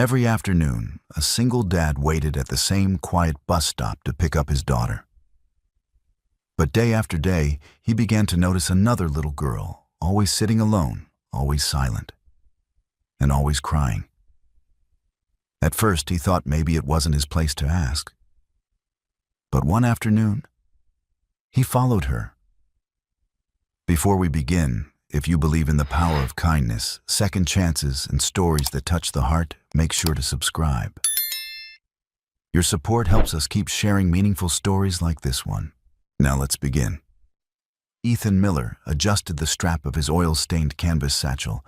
Every afternoon, a single dad waited at the same quiet bus stop to pick up his daughter. But day after day, he began to notice another little girl, always sitting alone, always silent, and always crying. At first, he thought maybe it wasn't his place to ask. But one afternoon, he followed her. Before we begin, if you believe in the power of kindness, second chances, and stories that touch the heart, make sure to subscribe. Your support helps us keep sharing meaningful stories like this one. Now let's begin. Ethan Miller adjusted the strap of his oil-stained canvas satchel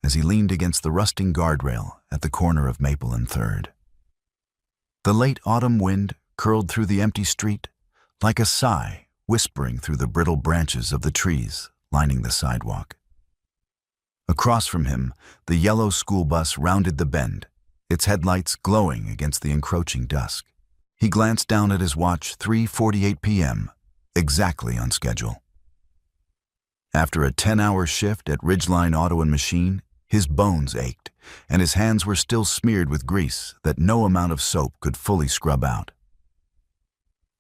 as he leaned against the rusting guardrail at the corner of Maple and 3rd. The late autumn wind curled through the empty street like a sigh, whispering through the brittle branches of the trees lining the sidewalk. Across from him, the yellow school bus rounded the bend, its headlights glowing against the encroaching dusk. He glanced down at his watch, 3:48 p.m., exactly on schedule. After a 10-hour shift at Ridgeline Auto and Machine, his bones ached, and his hands were still smeared with grease that no amount of soap could fully scrub out.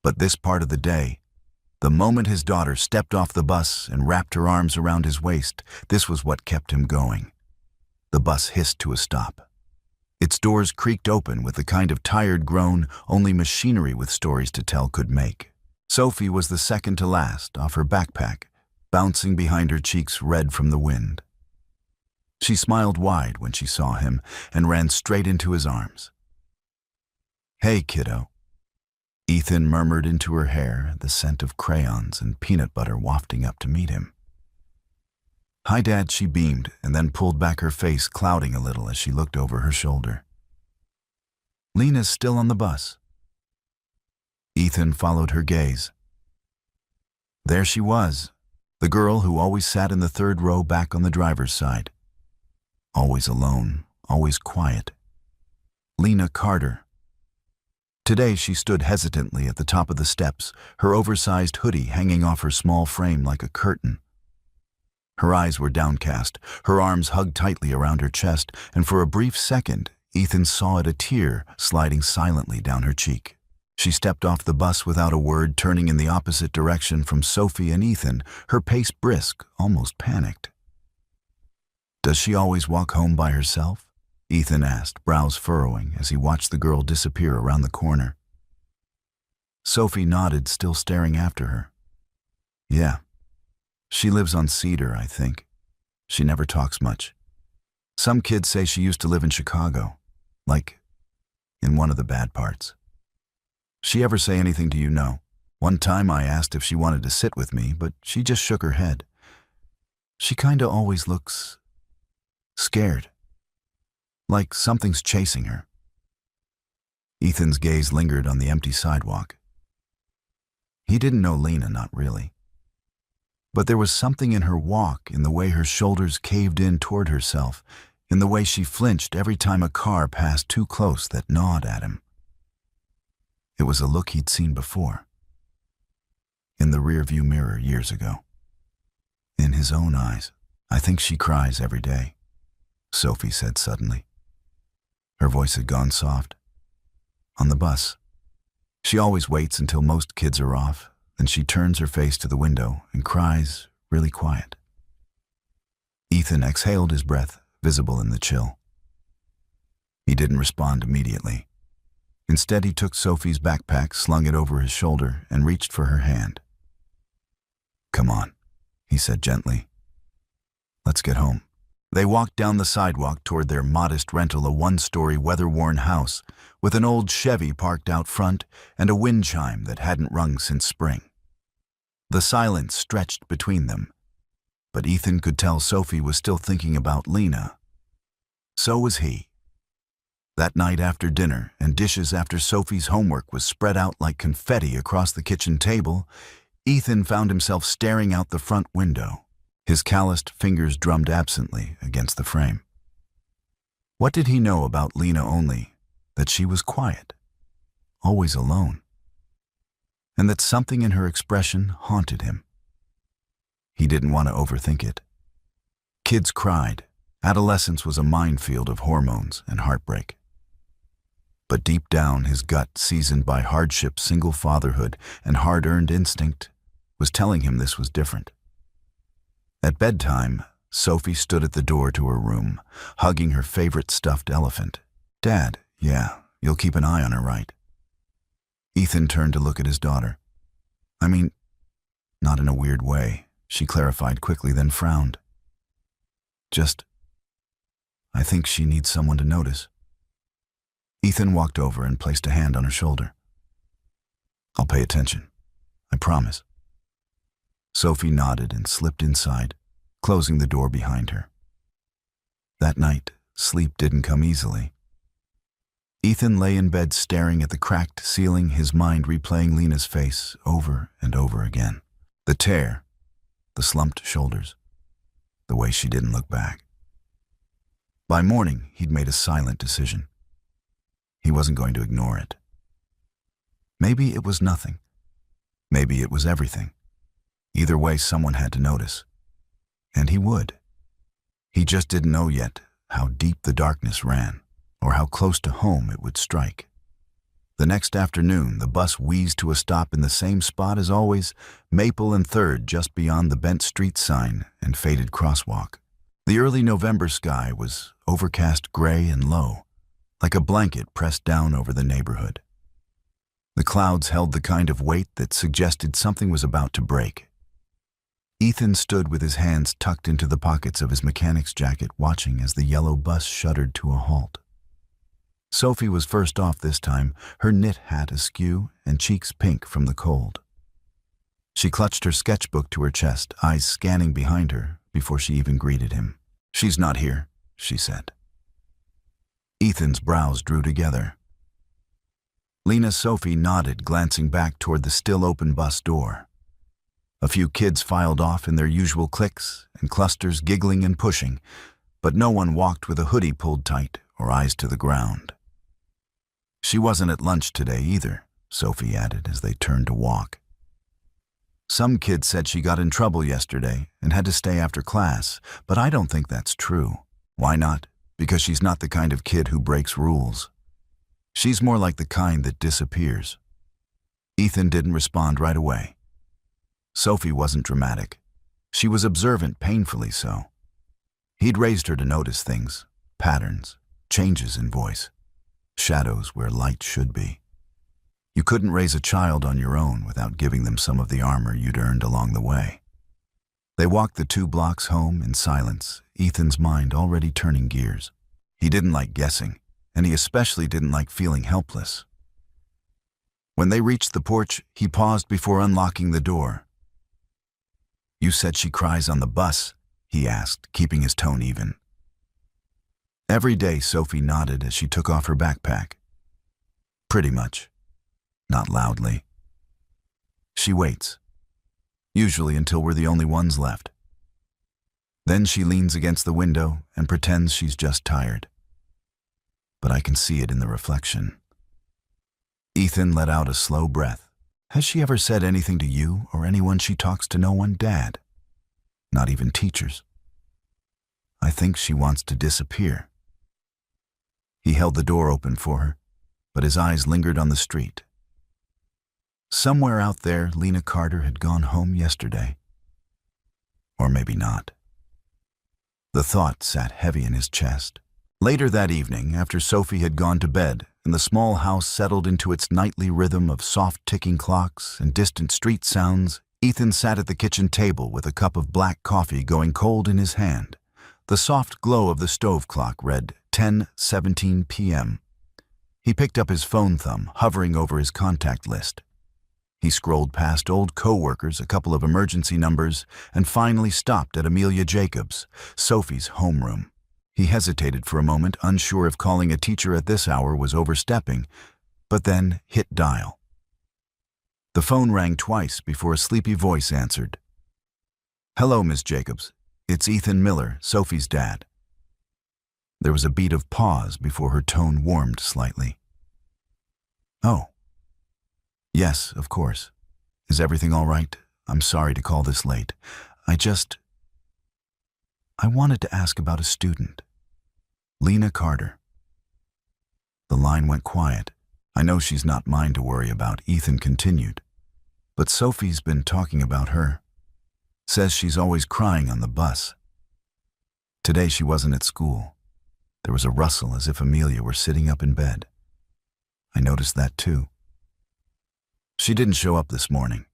But this part of the day, the moment his daughter stepped off the bus and wrapped her arms around his waist, this was what kept him going. The bus hissed to a stop. Its doors creaked open with the kind of tired groan only machinery with stories to tell could make. Sophie was the second to last, off her backpack, bouncing behind her cheeks red from the wind. She smiled wide when she saw him and ran straight into his arms. "Hey, kiddo," Ethan murmured into her hair, the scent of crayons and peanut butter wafting up to meet him. "Hi, Dad," she beamed, and then pulled back her face, clouding a little as she looked over her shoulder. "Lena's still on the bus." Ethan followed her gaze. There she was, the girl who always sat in the 3rd row back on the driver's side. Always alone, always quiet. Lena Carter. Today she stood hesitantly at the top of the steps, her oversized hoodie hanging off her small frame like a curtain. Her eyes were downcast, her arms hugged tightly around her chest, and for a brief second, Ethan saw a tear sliding silently down her cheek. She stepped off the bus without a word, turning in the opposite direction from Sophie and Ethan, her pace brisk, almost panicked. "Does she always walk home by herself?" Ethan asked, brows furrowing as he watched the girl disappear around the corner. Sophie nodded, still staring after her. "Yeah. She lives on Cedar, I think. She never talks much. Some kids say she used to live in Chicago, like in one of the bad parts. She ever say anything to you? No. One time I asked if she wanted to sit with me, but she just shook her head. She kinda always looks scared, like something's chasing her." Ethan's gaze lingered on the empty sidewalk. He didn't know Lena, not really. But there was something in her walk, in the way her shoulders caved in toward herself, in the way she flinched every time a car passed too close, that gnawed at him. It was a look he'd seen before. In the rearview mirror years ago. In his own eyes. "I think she cries every day," Sophie said suddenly. Her voice had gone soft. "On the bus. She always waits until most kids are off, then she turns her face to the window and cries really quiet." Ethan exhaled his breath, visible in the chill. He didn't respond immediately. Instead, he took Sophie's backpack, slung it over his shoulder, and reached for her hand. "Come on," he said gently. "Let's get home." They walked down the sidewalk toward their modest rental, a one-story weather-worn house with an old Chevy parked out front and a wind chime that hadn't rung since spring. The silence stretched between them, but Ethan could tell Sophie was still thinking about Lena. So was he. That night after dinner, and dishes after Sophie's homework was spread out like confetti across the kitchen table, Ethan found himself staring out the front window. His calloused fingers drummed absently against the frame. What did he know about Lena only? That she was quiet, always alone, and that something in her expression haunted him. He didn't want to overthink it. Kids cried. Adolescence was a minefield of hormones and heartbreak. But deep down, his gut, seasoned by hardship, single fatherhood, and hard-earned instinct, was telling him this was different. At bedtime, Sophie stood at the door to her room, hugging her favorite stuffed elephant. "Dad, yeah, you'll keep an eye on her, right?" Ethan turned to look at his daughter. "I mean, not in a weird way," she clarified quickly, then frowned. "Just, I think she needs someone to notice." Ethan walked over and placed a hand on her shoulder. "I'll pay attention. I promise." Sophie nodded and slipped inside, closing the door behind her. That night, sleep didn't come easily. Ethan lay in bed staring at the cracked ceiling, his mind replaying Lena's face over and over again. The tear, the slumped shoulders, the way she didn't look back. By morning, he'd made a silent decision. He wasn't going to ignore it. Maybe it was nothing. Maybe it was everything. Either way, someone had to notice. And he would. He just didn't know yet how deep the darkness ran, or how close to home it would strike. The next afternoon, the bus wheezed to a stop in the same spot as always, Maple and 3rd, just beyond the bent street sign and faded crosswalk. The early November sky was overcast gray and low, like a blanket pressed down over the neighborhood. The clouds held the kind of weight that suggested something was about to break. Ethan stood with his hands tucked into the pockets of his mechanic's jacket, watching as the yellow bus shuddered to a halt. Sophie was first off this time, her knit hat askew and cheeks pink from the cold. She clutched her sketchbook to her chest, eyes scanning behind her before she even greeted him. "She's not here," she said. Ethan's brows drew together. Lena Sophie nodded, glancing back toward the still open bus door. A few kids filed off in their usual cliques and clusters, giggling and pushing, but no one walked with a hoodie pulled tight or eyes to the ground. "She wasn't at lunch today either," Sophie added as they turned to walk. "Some kid said she got in trouble yesterday and had to stay after class, but I don't think that's true." "Why not?" "Because she's not the kind of kid who breaks rules. She's more like the kind that disappears." Ethan didn't respond right away. Sophie wasn't dramatic. She was observant, painfully so. He'd raised her to notice things, patterns, changes in voice, shadows where light should be. You couldn't raise a child on your own without giving them some of the armor you'd earned along the way. They walked the 2 blocks home in silence, Ethan's mind already turning gears. He didn't like guessing, and he especially didn't like feeling helpless. When they reached the porch, he paused before unlocking the door. "You said she cries on the bus?" he asked, keeping his tone even. Every day, Sophie nodded as she took off her backpack. "Pretty much. Not loudly. She waits. Usually until we're the only ones left. Then she leans against the window and pretends she's just tired. But I can see it in the reflection." Ethan let out a slow breath. "Has she ever said anything to you or anyone she talks to? No one, Dad? Not even teachers?" "I think she wants to disappear." He held the door open for her, but his eyes lingered on the street. Somewhere out there, Lena Carter had gone home yesterday. Or maybe not. The thought sat heavy in his chest. Later that evening, after Sophie had gone to bed and the small house settled into its nightly rhythm of soft ticking clocks and distant street sounds, Ethan sat at the kitchen table with a cup of black coffee going cold in his hand. The soft glow of the stove clock read 10:17 p.m. He picked up his phone thumb, hovering over his contact list. He scrolled past old co-workers, a couple of emergency numbers, and finally stopped at Amelia Jacobs, Sophie's homeroom. He hesitated for a moment, unsure if calling a teacher at this hour was overstepping, but then hit dial. The phone rang twice before a sleepy voice answered. "Hello, Miss Jacobs. It's Ethan Miller, Sophie's dad." There was a beat of pause before her tone warmed slightly. "Oh. Yes, of course. Is everything all right? I'm sorry to call this late. I wanted to ask about a student. Lena Carter." The line went quiet. I know she's not mine to worry about, Ethan continued. But Sophie's been talking about her. Says she's always crying on the bus. Today she wasn't at school. There was a rustle as if Amelia were sitting up in bed. I noticed that too. She didn't show up this morning.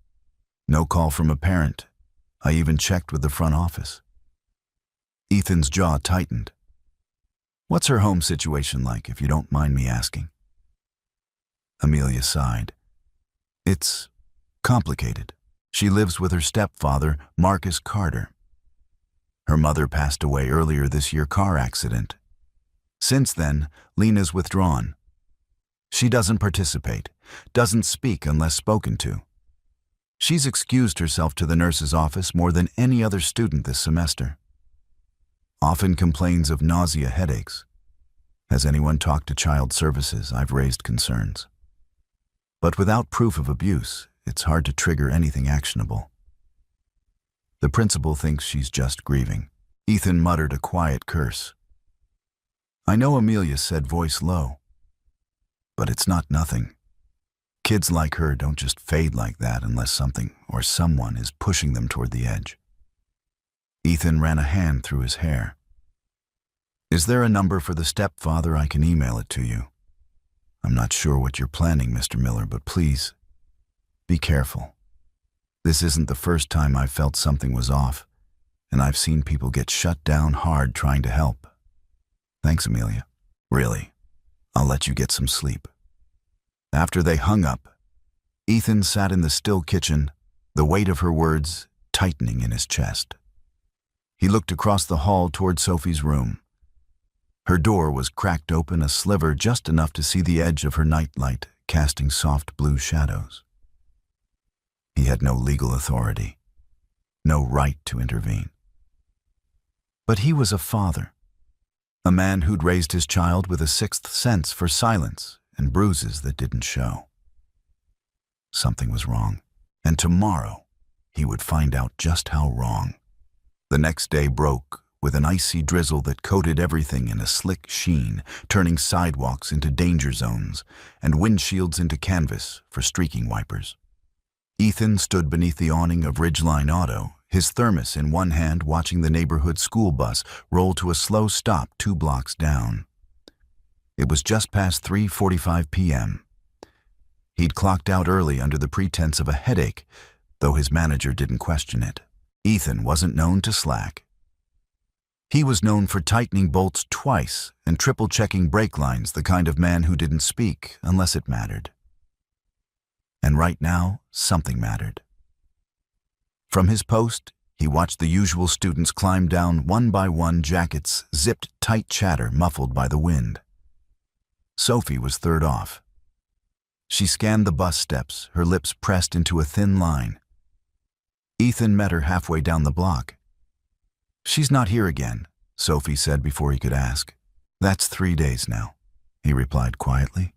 No call from a parent. I even checked with the front office. Ethan's jaw tightened. What's her home situation like, if you don't mind me asking? Amelia sighed. It's complicated. She lives with her stepfather, Marcus Carter. Her mother passed away earlier this year, car accident. Since then, Lena's withdrawn. She doesn't participate, doesn't speak unless spoken to. She's excused herself to the nurse's office more than any other student this semester. Often complains of nausea, headaches. Has anyone talked to child services? I've raised concerns. But without proof of abuse, it's hard to trigger anything actionable. The principal thinks she's just grieving. Ethan muttered a quiet curse. I know, Amelia said, voice low. But it's not nothing. Kids like her don't just fade like that unless something or someone is pushing them toward the edge. Ethan ran a hand through his hair. Is there a number for the stepfather? I can email it to you. I'm not sure what you're planning, Mr. Miller, but please, be careful. This isn't the first time I've felt something was off, and I've seen people get shut down hard trying to help. Thanks, Amelia. Really, I'll let you get some sleep. After they hung up, Ethan sat in the still kitchen, the weight of her words tightening in his chest. He looked across the hall toward Sophie's room. Her door was cracked open, a sliver just enough to see the edge of her nightlight casting soft blue shadows. He had no legal authority, no right to intervene. But he was a father, a man who'd raised his child with a sixth sense for silence and bruises that didn't show. Something was wrong, and tomorrow he would find out just how wrong. The next day broke with an icy drizzle that coated everything in a slick sheen, turning sidewalks into danger zones and windshields into canvas for streaking wipers. Ethan stood beneath the awning of Ridgeline Auto, his thermos in one hand, watching the neighborhood school bus roll to a slow stop 2 blocks down. It was just past 3:45 p.m. He'd clocked out early under the pretense of a headache, though his manager didn't question it. Ethan wasn't known to slack. He was known for tightening bolts twice and triple-checking brake lines, the kind of man who didn't speak unless it mattered. And right now, something mattered. From his post, he watched the usual students climb down one by one, jackets zipped tight, chatter muffled by the wind. Sophie was third off. She scanned the bus steps, her lips pressed into a thin line. Ethan met her halfway down the block. She's not here again, Sophie said before he could ask. That's 3 days now, he replied quietly.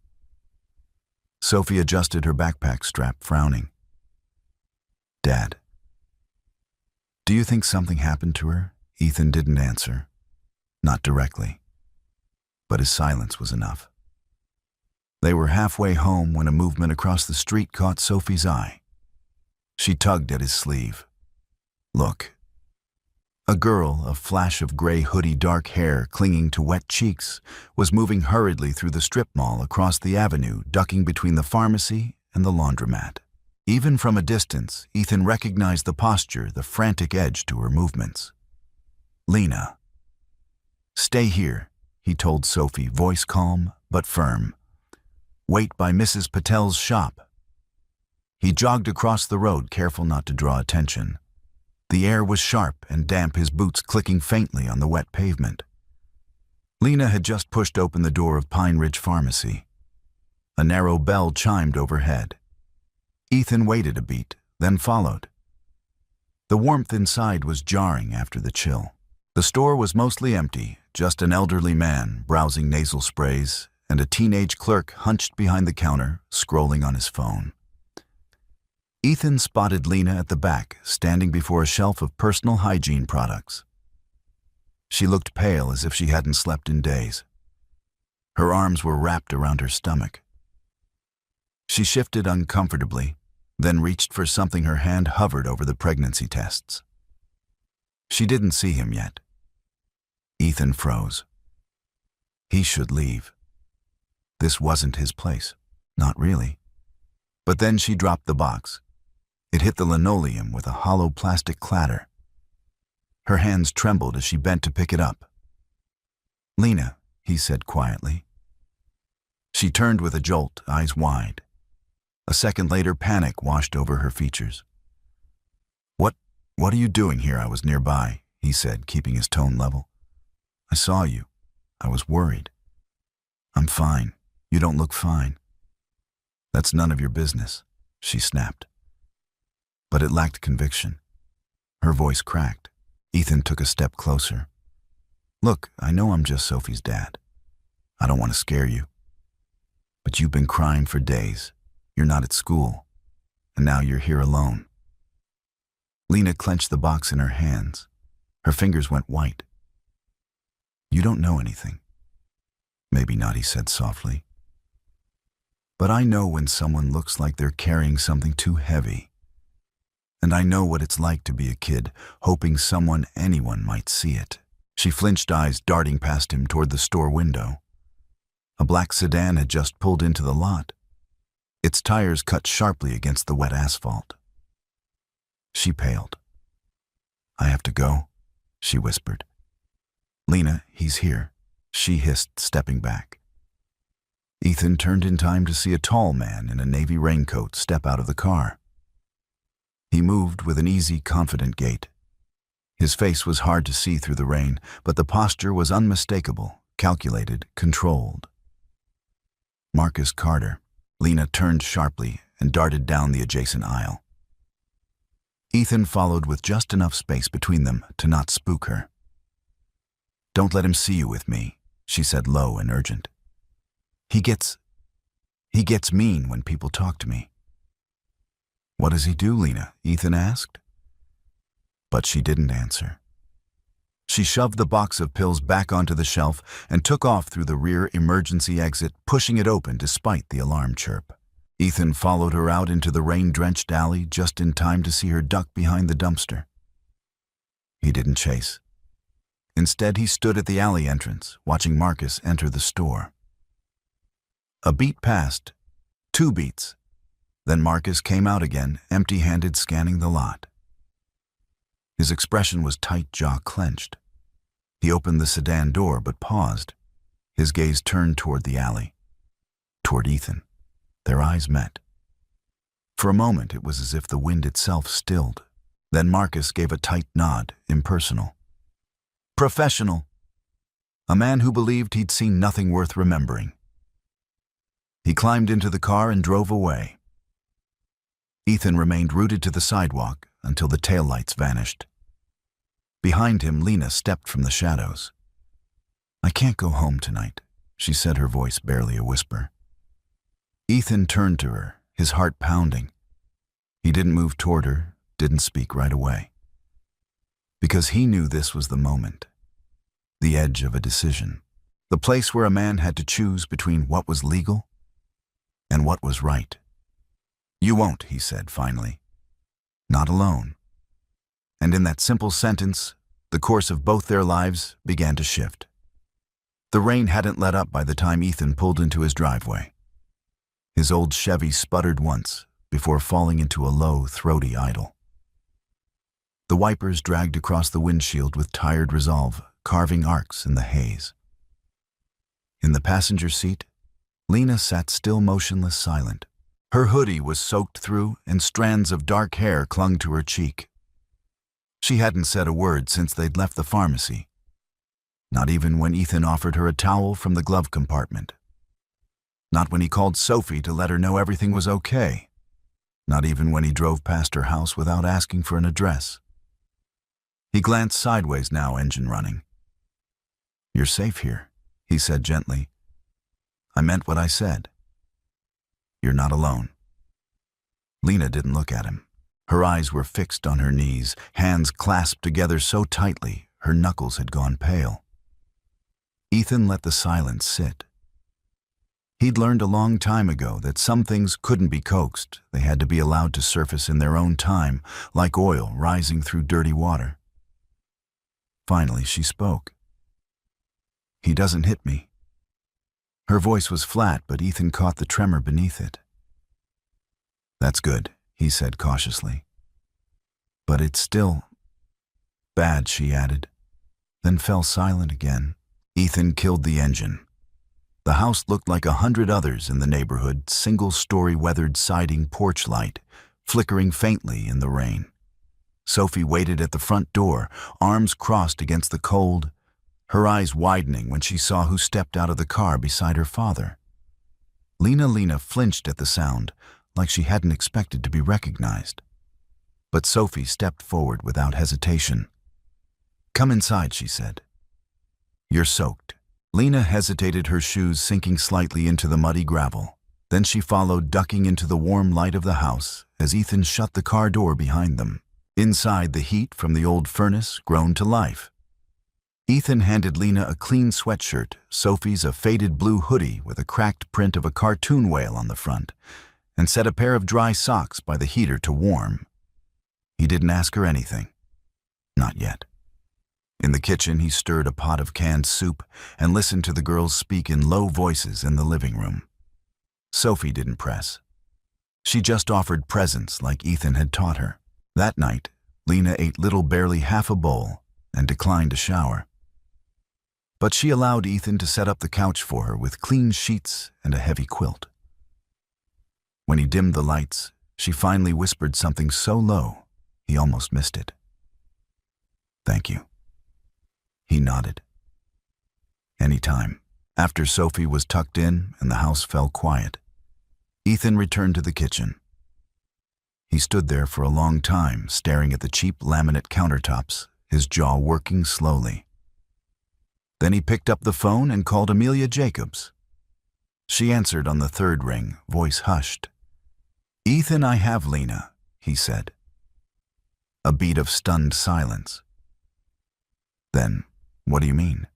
Sophie adjusted her backpack strap, frowning. Dad. Do you think something happened to her? Ethan didn't answer. Not directly. But his silence was enough. They were halfway home when a movement across the street caught Sophie's eye. She tugged at his sleeve. Look. A girl, a flash of gray hoodie, dark hair clinging to wet cheeks, was moving hurriedly through the strip mall across the avenue, ducking between the pharmacy and the laundromat. Even from a distance, Ethan recognized the posture, the frantic edge to her movements. Lena. Stay here, he told Sophie, voice calm but firm. Wait by Mrs. Patel's shop. He jogged across the road, careful not to draw attention. The air was sharp and damp, his boots clicking faintly on the wet pavement. Lena had just pushed open the door of Pine Ridge Pharmacy. A narrow bell chimed overhead. Ethan waited a beat, then followed. The warmth inside was jarring after the chill. The store was mostly empty, just an elderly man browsing nasal sprays and a teenage clerk hunched behind the counter, scrolling on his phone. Ethan spotted Lena at the back, standing before a shelf of personal hygiene products. She looked pale, as if she hadn't slept in days. Her arms were wrapped around her stomach. She shifted uncomfortably, then reached for something. Her hand hovered over the pregnancy tests. She didn't see him yet. Ethan froze. He should leave. This wasn't his place. Not really. But then she dropped the box. It hit the linoleum with a hollow plastic clatter. Her hands trembled as she bent to pick it up. "Lena," he said quietly. She turned with a jolt, eyes wide. A second later, panic washed over her features. What are you doing here? I was nearby," he said, keeping his tone level. "I saw you. I was worried." "I'm fine. You don't look fine." "That's none of your business," she snapped. But it lacked conviction. Her voice cracked. Ethan took a step closer. "Look, I know I'm just Sophie's dad. I don't want to scare you. But you've been crying for days. You're not at school. And now you're here alone." Lena clenched the box in her hands. Her fingers went white. "You don't know anything." "Maybe not," he said softly. "But I know when someone looks like they're carrying something too heavy. And I know what it's like to be a kid, hoping anyone might see it." She flinched, eyes darting past him toward the store window. A black sedan had just pulled into the lot. Its tires cut sharply against the wet asphalt. She paled. "I have to go," she whispered. "Lena, he's here," she hissed, stepping back. Ethan turned in time to see a tall man in a navy raincoat step out of the car. He moved with an easy, confident gait. His face was hard to see through the rain, but the posture was unmistakable, calculated, controlled. Marcus Carter. Lena turned sharply and darted down the adjacent aisle. Ethan followed with just enough space between them to not spook her. "Don't let him see you with me," she said, low and urgent. He gets mean when people talk to me." "What does he do, Lena?" Ethan asked. But she didn't answer. She shoved the box of pills back onto the shelf and took off through the rear emergency exit, pushing it open despite the alarm chirp. Ethan followed her out into the rain-drenched alley just in time to see her duck behind the dumpster. He didn't chase. Instead, he stood at the alley entrance, watching Marcus enter the store. A beat passed, 2 beats. Then Marcus came out again, empty-handed, scanning the lot. His expression was tight, jaw clenched. He opened the sedan door but paused, his gaze turned toward the alley, toward Ethan. Their eyes met. For a moment, it was as if the wind itself stilled. Then Marcus gave a tight nod, impersonal. Professional. A man who believed he'd seen nothing worth remembering. He climbed into the car and drove away. Ethan remained rooted to the sidewalk until the taillights vanished. Behind him, Lena stepped from the shadows. "I can't go home tonight," she said, her voice barely a whisper. Ethan turned to her, his heart pounding. He didn't move toward her, didn't speak right away. Because he knew this was the moment, the edge of a decision, the place where a man had to choose between what was legal and what was right. "You won't," he said finally. "Not alone." And in that simple sentence, the course of both their lives began to shift. The rain hadn't let up by the time Ethan pulled into his driveway. His old Chevy sputtered once before falling into a low, throaty idle. The wipers dragged across the windshield with tired resolve, carving arcs in the haze. In the passenger seat, Lena sat still, motionless, silent. Her hoodie was soaked through, and strands of dark hair clung to her cheek. She hadn't said a word since they'd left the pharmacy. Not even when Ethan offered her a towel from the glove compartment. Not when he called Sophie to let her know everything was okay. Not even when he drove past her house without asking for an address. He glanced sideways now, engine running. "You're safe here," he said gently. "I meant what I said. You're not alone." Lena didn't look at him. Her eyes were fixed on her knees, hands clasped together so tightly her knuckles had gone pale. Ethan let the silence sit, He'd learned a long time ago that some things couldn't be coaxed. They had to be allowed to surface in their own time, like oil rising through dirty water. Finally, she spoke. "He doesn't hit me." Her voice was flat, but Ethan caught the tremor beneath it. "That's good," he said cautiously. "But it's still bad," she added, then fell silent again. Ethan killed the engine. The house looked like 100 others in the neighborhood, single-story weathered siding porch light, flickering faintly in the rain. Sophie waited at the front door, arms crossed against the cold, her eyes widening when she saw who stepped out of the car beside her father. Lena flinched at the sound, like she hadn't expected to be recognized. But Sophie stepped forward without hesitation. "Come inside," she said. "You're soaked." Lena hesitated, her shoes sinking slightly into the muddy gravel. Then she followed, ducking into the warm light of the house as Ethan shut the car door behind them. Inside, the heat from the old furnace grown to life. Ethan handed Lena a clean sweatshirt, Sophie's a faded blue hoodie with a cracked print of a cartoon whale on the front, and set a pair of dry socks by the heater to warm. He didn't ask her anything. Not yet. In the kitchen, he stirred a pot of canned soup and listened to the girls speak in low voices in the living room. Sophie didn't press. She just offered presents like Ethan had taught her. That night, Lena ate little, barely half a bowl, and declined to shower. But she allowed Ethan to set up the couch for her with clean sheets and a heavy quilt. When he dimmed the lights, she finally whispered something so low he almost missed it. "Thank you." He nodded. "Anytime." After Sophie was tucked in and the house fell quiet, Ethan returned to the kitchen. He stood there for a long time, staring at the cheap laminate countertops, his jaw working slowly. Then he picked up the phone and called Amelia Jacobs. She answered on the third ring, voice hushed. "Ethan, I have Lena," he said. A beat of stunned silence. Then, "What do you mean?"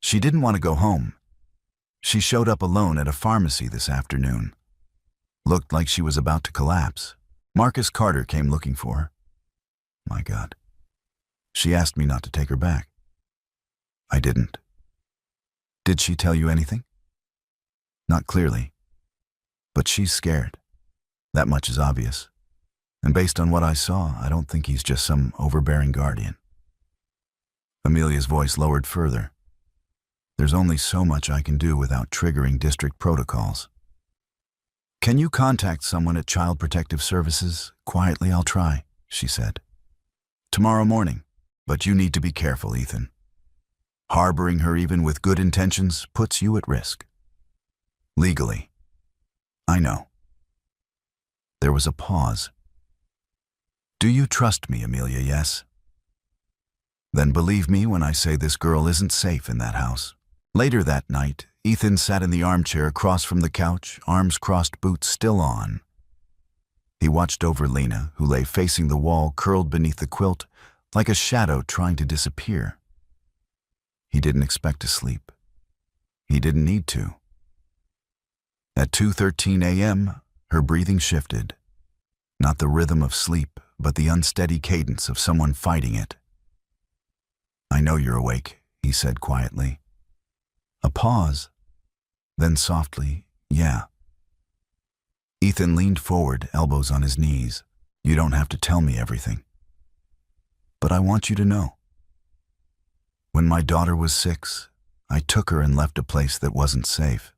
"She didn't want to go home. She showed up alone at a pharmacy this afternoon. Looked like she was about to collapse. Marcus Carter came looking for her." "My God." "She asked me not to take her back." "I didn't." "Did she tell you anything?" "Not clearly. But she's scared. That much is obvious. And based on what I saw, I don't think he's just some overbearing guardian." Amelia's voice lowered further. "There's only so much I can do without triggering district protocols. Can you contact someone at Child Protective Services? Quietly, I'll try," she said. "Tomorrow morning. But you need to be careful, Ethan. Harboring her even with good intentions puts you at risk. Legally." "I know." There was a pause. "Do you trust me, Amelia, yes? Then believe me when I say this girl isn't safe in that house." Later that night, Ethan sat in the armchair across from the couch, arms crossed, boots still on. He watched over Lena, who lay facing the wall, curled beneath the quilt, like a shadow trying to disappear. He didn't expect to sleep. He didn't need to. At 2:13 a.m., her breathing shifted. Not the rhythm of sleep, but the unsteady cadence of someone fighting it. "I know you're awake," he said quietly. A pause. Then softly, "Yeah." Ethan leaned forward, elbows on his knees. "You don't have to tell me everything. But I want you to know. When my daughter was 6, I took her and left a place that wasn't safe.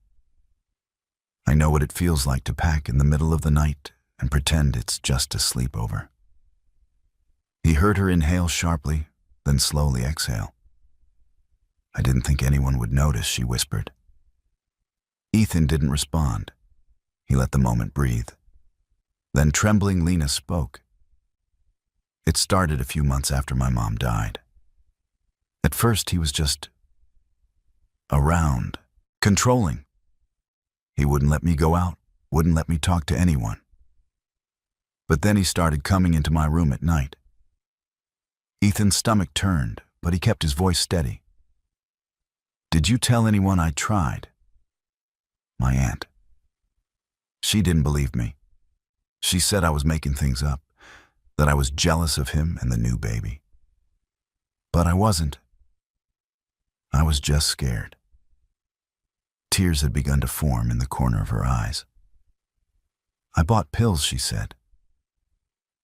I know what it feels like to pack in the middle of the night and pretend it's just a sleepover." He heard her inhale sharply, then slowly exhale. "I didn't think anyone would notice," she whispered. Ethan didn't respond. He let the moment breathe. Then trembling, Lena spoke. "It started a few months after my mom died. At first, he was just around, controlling. He wouldn't let me go out, wouldn't let me talk to anyone. But then he started coming into my room at night." Ethan's stomach turned, but he kept his voice steady. "Did you tell anyone I tried?" My aunt. She didn't believe me. She said I was making things up, that I was jealous of him and the new baby. But I wasn't. I was just scared. Tears had begun to form in the corner of her eyes. I bought pills, she said.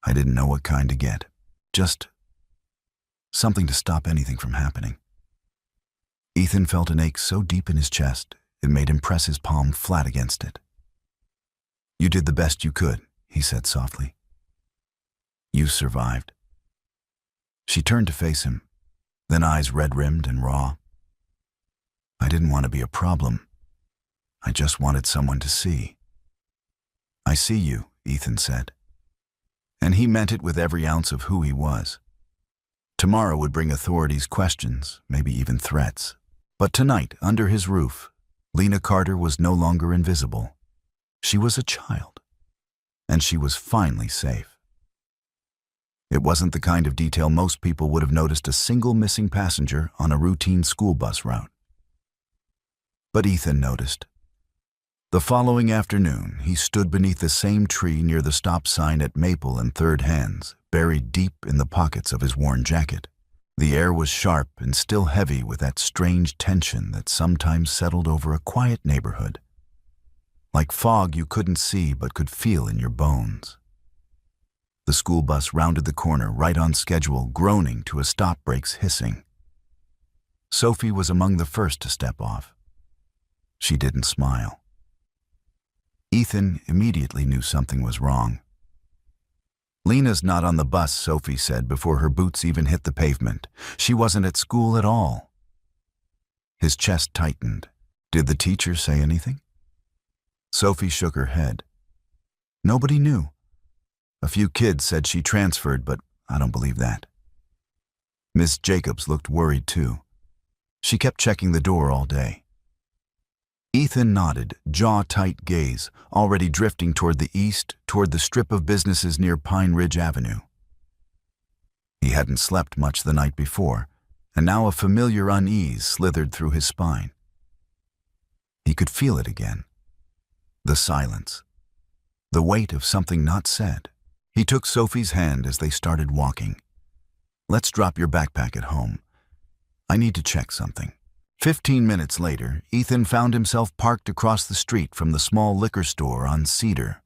I didn't know what kind to get. Just something to stop anything from happening. Ethan felt an ache so deep in his chest, it made him press his palm flat against it. You did the best you could, he said softly. You survived. She turned to face him, then eyes red-rimmed and raw. I didn't want to be a problem. I just wanted someone to see. I see you, Ethan said. And he meant it with every ounce of who he was. Tomorrow would bring authorities questions, maybe even threats. But tonight, under his roof, Lena Carter was no longer invisible. She was a child, and she was finally safe. It wasn't the kind of detail most people would have noticed a single missing passenger on a routine school bus route. But Ethan noticed. The following afternoon, he stood beneath the same tree near the stop sign at Maple and Third Hands, buried deep in the pockets of his worn jacket. The air was sharp and still heavy with that strange tension that sometimes settled over a quiet neighborhood. Like fog you couldn't see but could feel in your bones. The school bus rounded the corner right on schedule, groaning to a stop brake's hissing. Sophie was among the first to step off. She didn't smile. Ethan immediately knew something was wrong. Lena's not on the bus, Sophie said before her boots even hit the pavement. She wasn't at school at all. His chest tightened. Did the teacher say anything? Sophie shook her head. Nobody knew. A few kids said she transferred, but I don't believe that. Miss Jacobs looked worried too. She kept checking the door all day. Ethan nodded, jaw-tight gaze, already drifting toward the east, toward the strip of businesses near Pine Ridge Avenue. He hadn't slept much the night before, and now a familiar unease slithered through his spine. He could feel it again. The silence. The weight of something not said. He took Sophie's hand as they started walking. Let's drop your backpack at home. I need to check something. 15 minutes later, Ethan found himself parked across the street from the small liquor store on Cedar,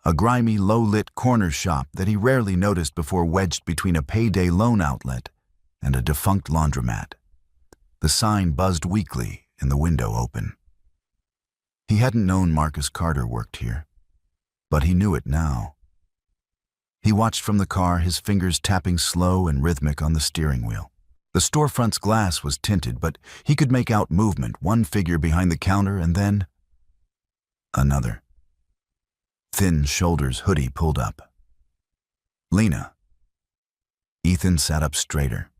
a grimy, low-lit corner shop that he rarely noticed before wedged between a payday loan outlet and a defunct laundromat. The sign buzzed weakly and the window open. He hadn't known Marcus Carter worked here, but he knew it now. He watched from the car, his fingers tapping slow and rhythmic on the steering wheel. The storefront's glass was tinted, but he could make out movement, one figure behind the counter and then another. Thin shoulders, hoodie pulled up. Lena. Ethan sat up straighter.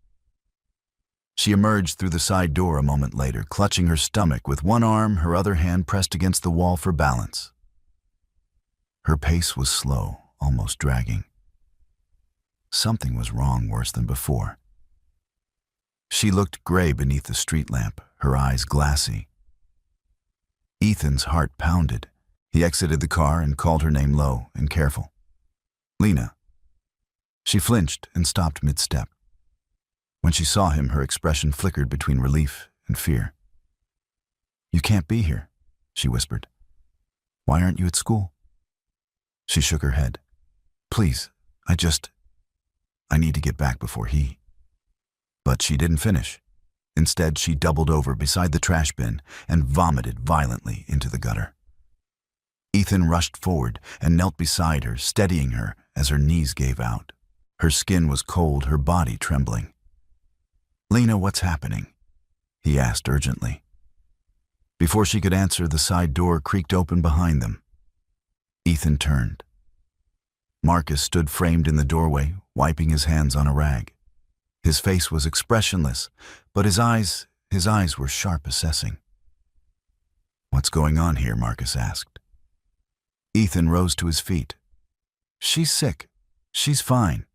She emerged through the side door a moment later, clutching her stomach with one arm, her other hand pressed against the wall for balance. Her pace was slow, almost dragging. Something was wrong, worse than before. She looked gray beneath the street lamp, her eyes glassy. Ethan's heart pounded. He exited the car and called her name low and careful. Lena. She flinched and stopped mid-step. When she saw him, her expression flickered between relief and fear. You can't be here, she whispered. Why aren't you at school? She shook her head. Please, I need to get back before he... But she didn't finish. Instead, she doubled over beside the trash bin and vomited violently into the gutter. Ethan rushed forward and knelt beside her, steadying her as her knees gave out. Her skin was cold, her body trembling. Lena, what's happening? He asked urgently. Before she could answer, the side door creaked open behind them. Ethan turned. Marcus stood framed in the doorway, wiping his hands on a rag. His face was expressionless, but his eyes were sharp, assessing. What's going on here? Marcus asked. Ethan rose to his feet. She's sick. She's fine,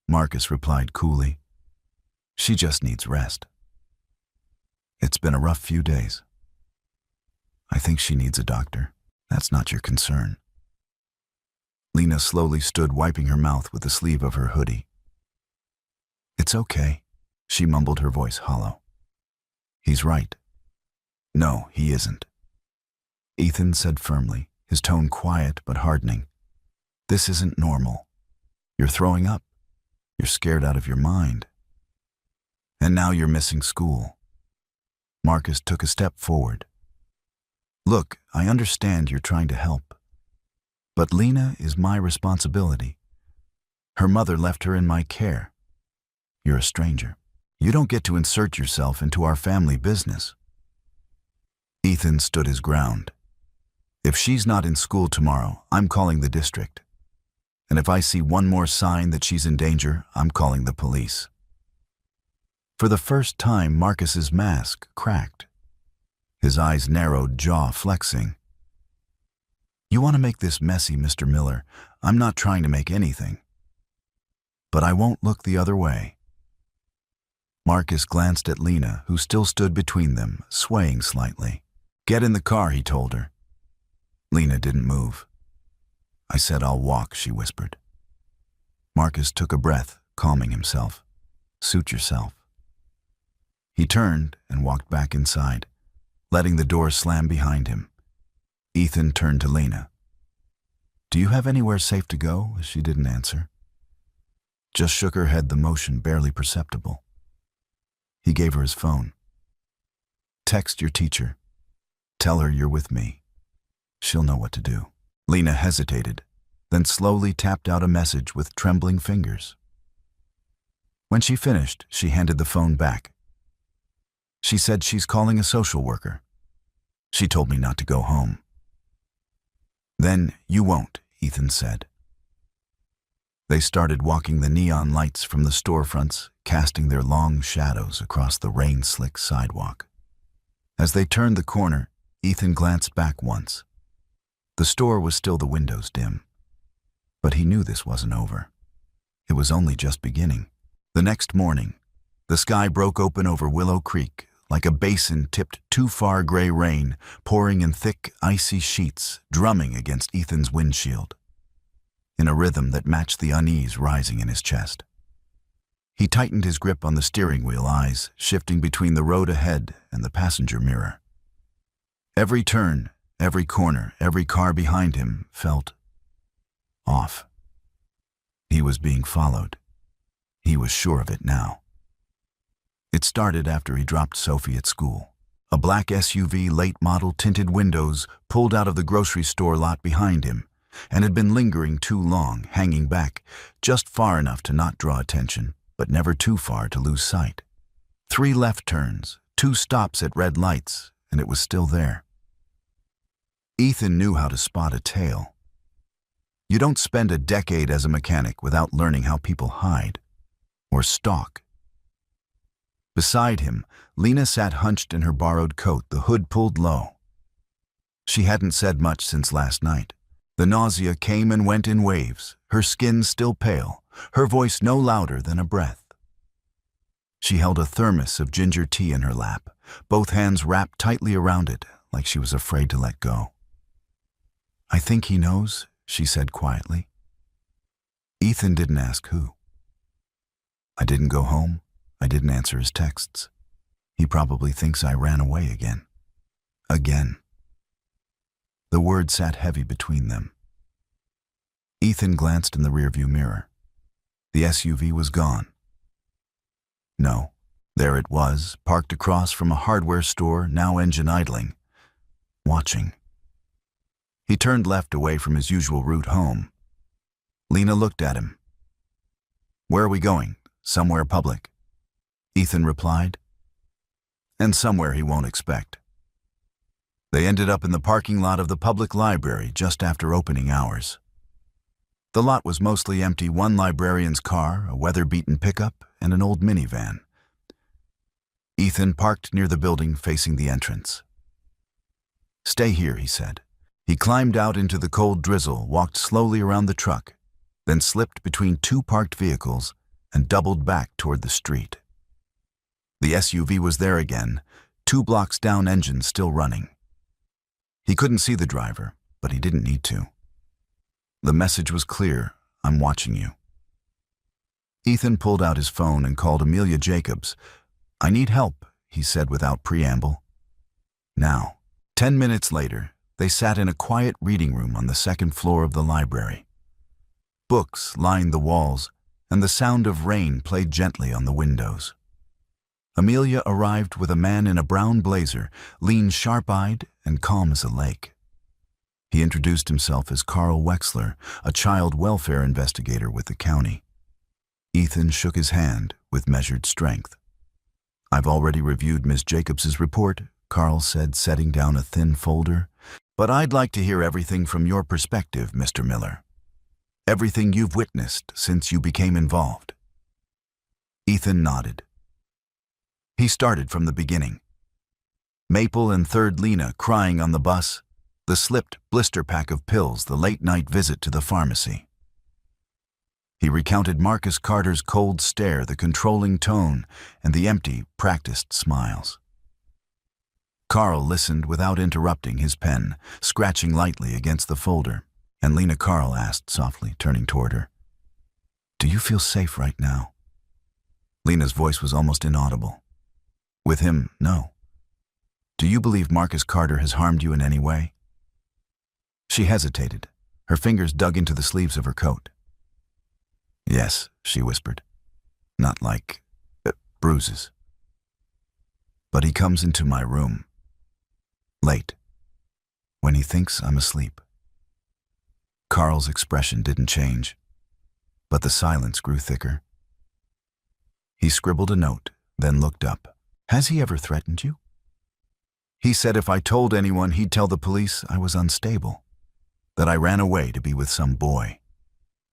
Marcus replied coolly. She just needs rest. It's been a rough few days. I think she needs a doctor. That's not your concern. Lena slowly stood, wiping her mouth with the sleeve of her hoodie. It's okay, she mumbled, her voice hollow. He's right. No, he isn't. Ethan said firmly, his tone quiet but hardening. This isn't normal. You're throwing up. You're scared out of your mind. And now you're missing school. Marcus took a step forward. Look, I understand you're trying to help. But Lena is my responsibility. Her mother left her in my care. You're a stranger. You don't get to insert yourself into our family business. Ethan stood his ground. If she's not in school tomorrow, I'm calling the district. And if I see one more sign that she's in danger, I'm calling the police. For the first time, Marcus's mask cracked. His eyes narrowed, jaw flexing. You want to make this messy, Mr. Miller. I'm not trying to make anything. But I won't look the other way. Marcus glanced at Lena, who still stood between them, swaying slightly. Get in the car, he told her. Lena didn't move. I said I'll walk, she whispered. Marcus took a breath, calming himself. Suit yourself. He turned and walked back inside, letting the door slam behind him. Ethan turned to Lena. Do you have anywhere safe to go? She didn't answer. Just shook her head, the motion barely perceptible. He gave her his phone. Text your teacher. Tell her you're with me. She'll know what to do. Lena hesitated, then slowly tapped out a message with trembling fingers. When she finished, she handed the phone back. She said she's calling a social worker. She told me not to go home. Then you won't, Ethan said. They started walking the neon lights from the storefronts, casting their long shadows across the rain-slick sidewalk. As they turned the corner, Ethan glanced back once. The store was still the windows dim. But he knew this wasn't over. It was only just beginning. The next morning, the sky broke open over Willow Creek, like a basin tipped too far. Gray rain, pouring in thick, icy sheets, drumming against Ethan's windshield, in a rhythm that matched the unease rising in his chest. He tightened his grip on the steering wheel, eyes shifting between the road ahead and the passenger mirror. Every turn, every corner, every car behind him felt off. He was being followed. He was sure of it now. It started after he dropped Sophie at school. A black SUV, late model, tinted windows, pulled out of the grocery store lot behind him, and had been lingering too long, hanging back, just far enough to not draw attention, but never too far to lose sight. 3 left turns, 2 stops at red lights, and it was still there. Ethan knew how to spot a tail. You don't spend a decade as a mechanic without learning how people hide or stalk. Beside him, Lena sat hunched in her borrowed coat, the hood pulled low. She hadn't said much since last night. The nausea came and went in waves, her skin still pale, her voice no louder than a breath. She held a thermos of ginger tea in her lap, both hands wrapped tightly around it, like she was afraid to let go. I think he knows, she said quietly. Ethan didn't ask who. I didn't go home. I didn't answer his texts. He probably thinks I ran away again. Again. The word sat heavy between them. Ethan glanced in the rearview mirror. The SUV was gone. No, there it was, parked across from a hardware store, now engine idling, watching. He turned left away from his usual route home. Lena looked at him. Where are we going? Somewhere public. Ethan replied. And somewhere he won't expect. They ended up in the parking lot of the public library just after opening hours. The lot was mostly empty, 1 librarian's car, a weather-beaten pickup, and an old minivan. Ethan parked near the building facing the entrance. Stay here, he said. He climbed out into the cold drizzle, walked slowly around the truck, then slipped between 2 parked vehicles and doubled back toward the street. The SUV was there again, 2 blocks down, engine still running. He couldn't see the driver, but he didn't need to. The message was clear: I'm watching you. Ethan pulled out his phone and called Amelia Jacobs. I need help, he said without preamble. Now. 10 minutes later, they sat in a quiet reading room on the second floor of the library. Books lined the walls, and the sound of rain played gently on the windows. Amelia arrived with a man in a brown blazer, lean, sharp-eyed, and calm as a lake. He introduced himself as Carl Wexler, a child welfare investigator with the county. Ethan shook his hand with measured strength. I've already reviewed Ms. Jacobs's report, Carl said, setting down a thin folder. But I'd like to hear everything from your perspective, Mr. Miller. Everything you've witnessed since you became involved. Ethan nodded. He started from the beginning. Maple and Third Lena crying on the bus, the slipped blister pack of pills, the late-night visit to the pharmacy. He recounted Marcus Carter's cold stare, the controlling tone, and the empty, practiced smiles. Carl listened without interrupting his pen, scratching lightly against the folder, and Lena, Carl asked softly, turning toward her, Do you feel safe right now? Lena's voice was almost inaudible. With him, no. Do you believe Marcus Carter has harmed you in any way? She hesitated. Her fingers dug into the sleeves of her coat. Yes, she whispered. Not like bruises. But he comes into my room. Late. When he thinks I'm asleep. Carl's expression didn't change, but the silence grew thicker. He scribbled a note, then looked up. Has he ever threatened you? He said if I told anyone, he'd tell the police I was unstable, that I ran away to be with some boy,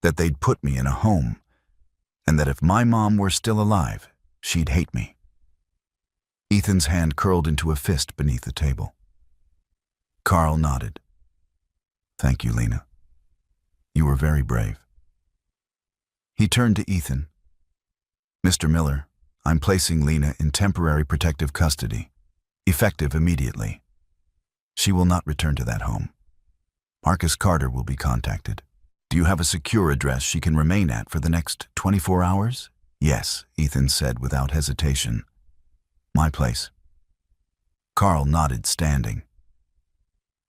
that they'd put me in a home, and that if my mom were still alive, she'd hate me. Ethan's hand curled into a fist beneath the table. Carl nodded. Thank you, Lena. You were very brave. He turned to Ethan. Mr. Miller, I'm placing Lena in temporary protective custody, effective immediately. She will not return to that home. Marcus Carter will be contacted. Do you have a secure address she can remain at for the next 24 hours? Yes, Ethan said without hesitation. My place. Carl nodded, standing.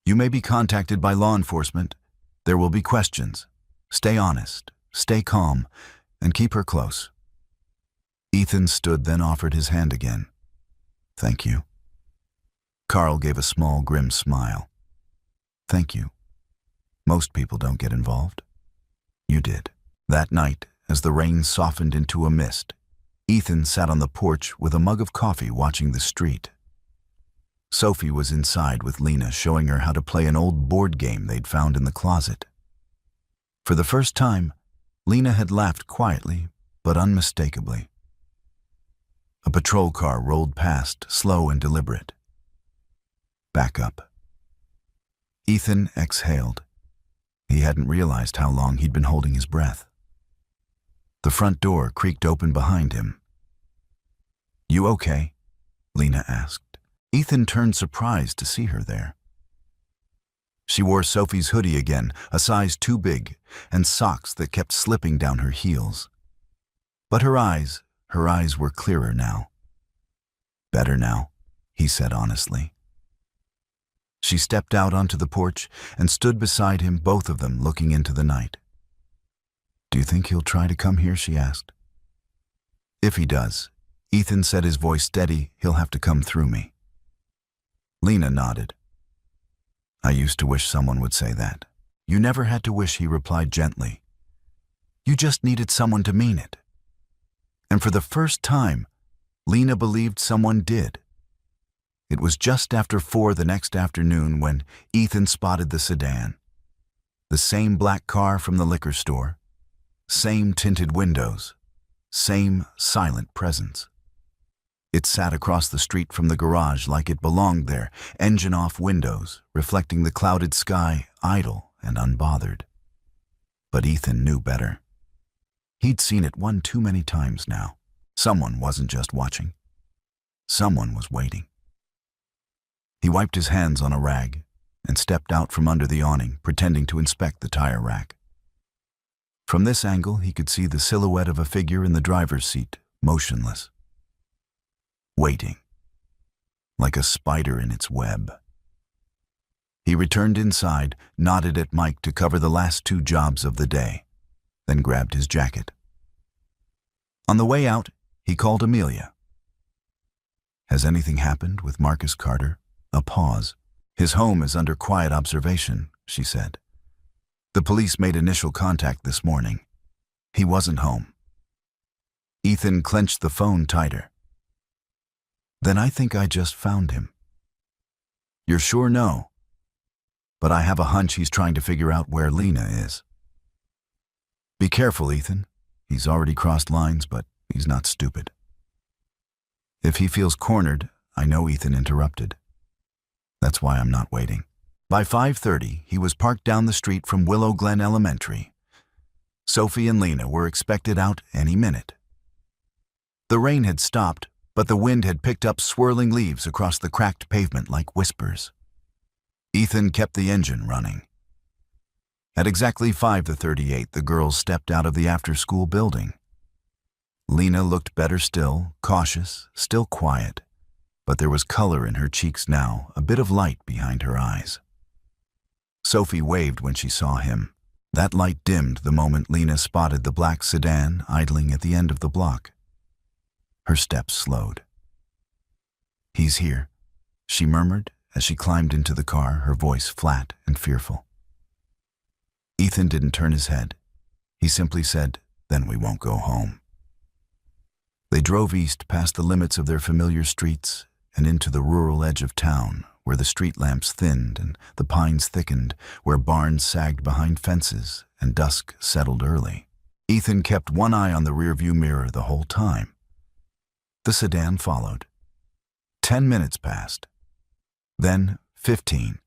You may be contacted by law enforcement. There will be questions. Stay honest, stay calm, and keep her close. Ethan stood, then offered his hand again. Thank you. Carl gave a small, grim smile. Thank you. Most people don't get involved. You did. That night, as the rain softened into a mist, Ethan sat on the porch with a mug of coffee watching the street. Sophie was inside with Lena, showing her how to play an old board game they'd found in the closet. For the first time, Lena had laughed quietly, but unmistakably. A patrol car rolled past, slow and deliberate. Back up. Ethan exhaled. He hadn't realized how long he'd been holding his breath. The front door creaked open behind him. You okay? Lena asked. Ethan turned surprised to see her there. She wore Sophie's hoodie again, a size too big, and socks that kept slipping down her heels. But her eyes were clearer now. Better now, he said honestly. She stepped out onto the porch and stood beside him, both of them looking into the night. Do you think he'll try to come here? She asked. If he does, Ethan said, his voice steady, he'll have to come through me. Lena nodded. I used to wish someone would say that. You never had to wish, he replied gently. You just needed someone to mean it. And for the first time, Lena believed someone did. It was just after 4 the next afternoon when Ethan spotted the sedan. The same black car from the liquor store, same tinted windows, same silent presence. It sat across the street from the garage like it belonged there, engine-off windows, reflecting the clouded sky, idle and unbothered. But Ethan knew better. He'd seen it one too many times now. Someone wasn't just watching. Someone was waiting. He wiped his hands on a rag, and stepped out from under the awning, pretending to inspect the tire rack. From this angle, he could see the silhouette of a figure in the driver's seat, motionless, waiting, like a spider in its web. He returned inside, nodded at Mike to cover the last 2 jobs of the day, then grabbed his jacket. On the way out, he called Amelia. "Has anything happened with Marcus Carter?" A pause. "His home is under quiet observation," she said. "The police made initial contact this morning. He wasn't home." Ethan clenched the phone tighter. "Then I think I just found him." "You're sure?" "No. But I have a hunch he's trying to figure out where Lena is." "Be careful, Ethan. He's already crossed lines, but he's not stupid." "If he feels cornered," I know, Ethan interrupted. "That's why I'm not waiting." By 5:30, he was parked down the street from Willow Glen Elementary. Sophie and Lena were expected out any minute. The rain had stopped, but the wind had picked up swirling leaves across the cracked pavement like whispers. Ethan kept the engine running. At exactly 5:38, the girls stepped out of the after-school building. Lena looked better still, cautious, still quiet, but there was color in her cheeks now, a bit of light behind her eyes. Sophie waved when she saw him. That light dimmed the moment Lena spotted the black sedan idling at the end of the block. Her steps slowed. "He's here," she murmured as she climbed into the car, her voice flat and fearful. Ethan didn't turn his head. He simply said, "Then we won't go home." They drove east past the limits of their familiar streets and into the rural edge of town, where the street lamps thinned and the pines thickened, where barns sagged behind fences and dusk settled early. Ethan kept one eye on the rearview mirror the whole time. The sedan followed. 10 minutes passed. Then 15.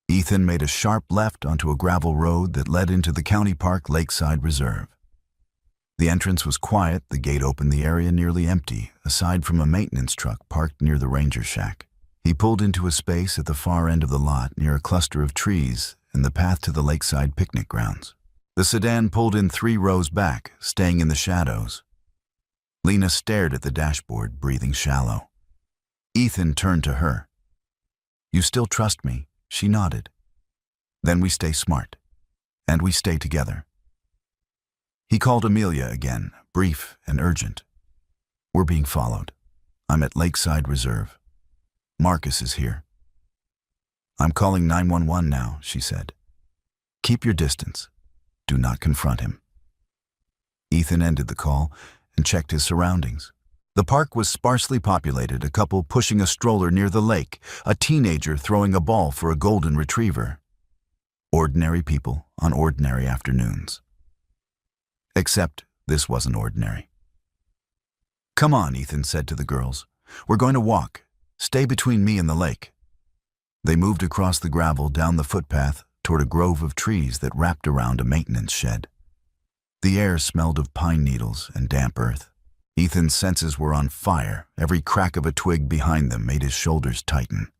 Ethan made a sharp left onto a gravel road that led into the County Park Lakeside Reserve. The entrance was quiet, the gate opened, the area nearly empty, aside from a maintenance truck parked near the ranger shack. He pulled into a space at the far end of the lot near a cluster of trees and the path to the lakeside picnic grounds. The sedan pulled in 3 rows back, staying in the shadows. Lena stared at the dashboard, breathing shallow. Ethan turned to her. "You still trust me?" She nodded. "Then we stay smart. And we stay together." He called Amelia again, brief and urgent. "We're being followed. I'm at Lakeside Reserve. Marcus is here." "I'm calling 911 now," she said. "Keep your distance. Do not confront him." Ethan ended the call and checked his surroundings. The park was sparsely populated, a couple pushing a stroller near the lake, a teenager throwing a ball for a golden retriever. Ordinary people on ordinary afternoons. Except this wasn't ordinary. "Come on," Ethan said to the girls. "We're going to walk. Stay between me and the lake." They moved across the gravel down the footpath toward a grove of trees that wrapped around a maintenance shed. The air smelled of pine needles and damp earth. Ethan's senses were on fire. Every crack of a twig behind them made his shoulders tighten.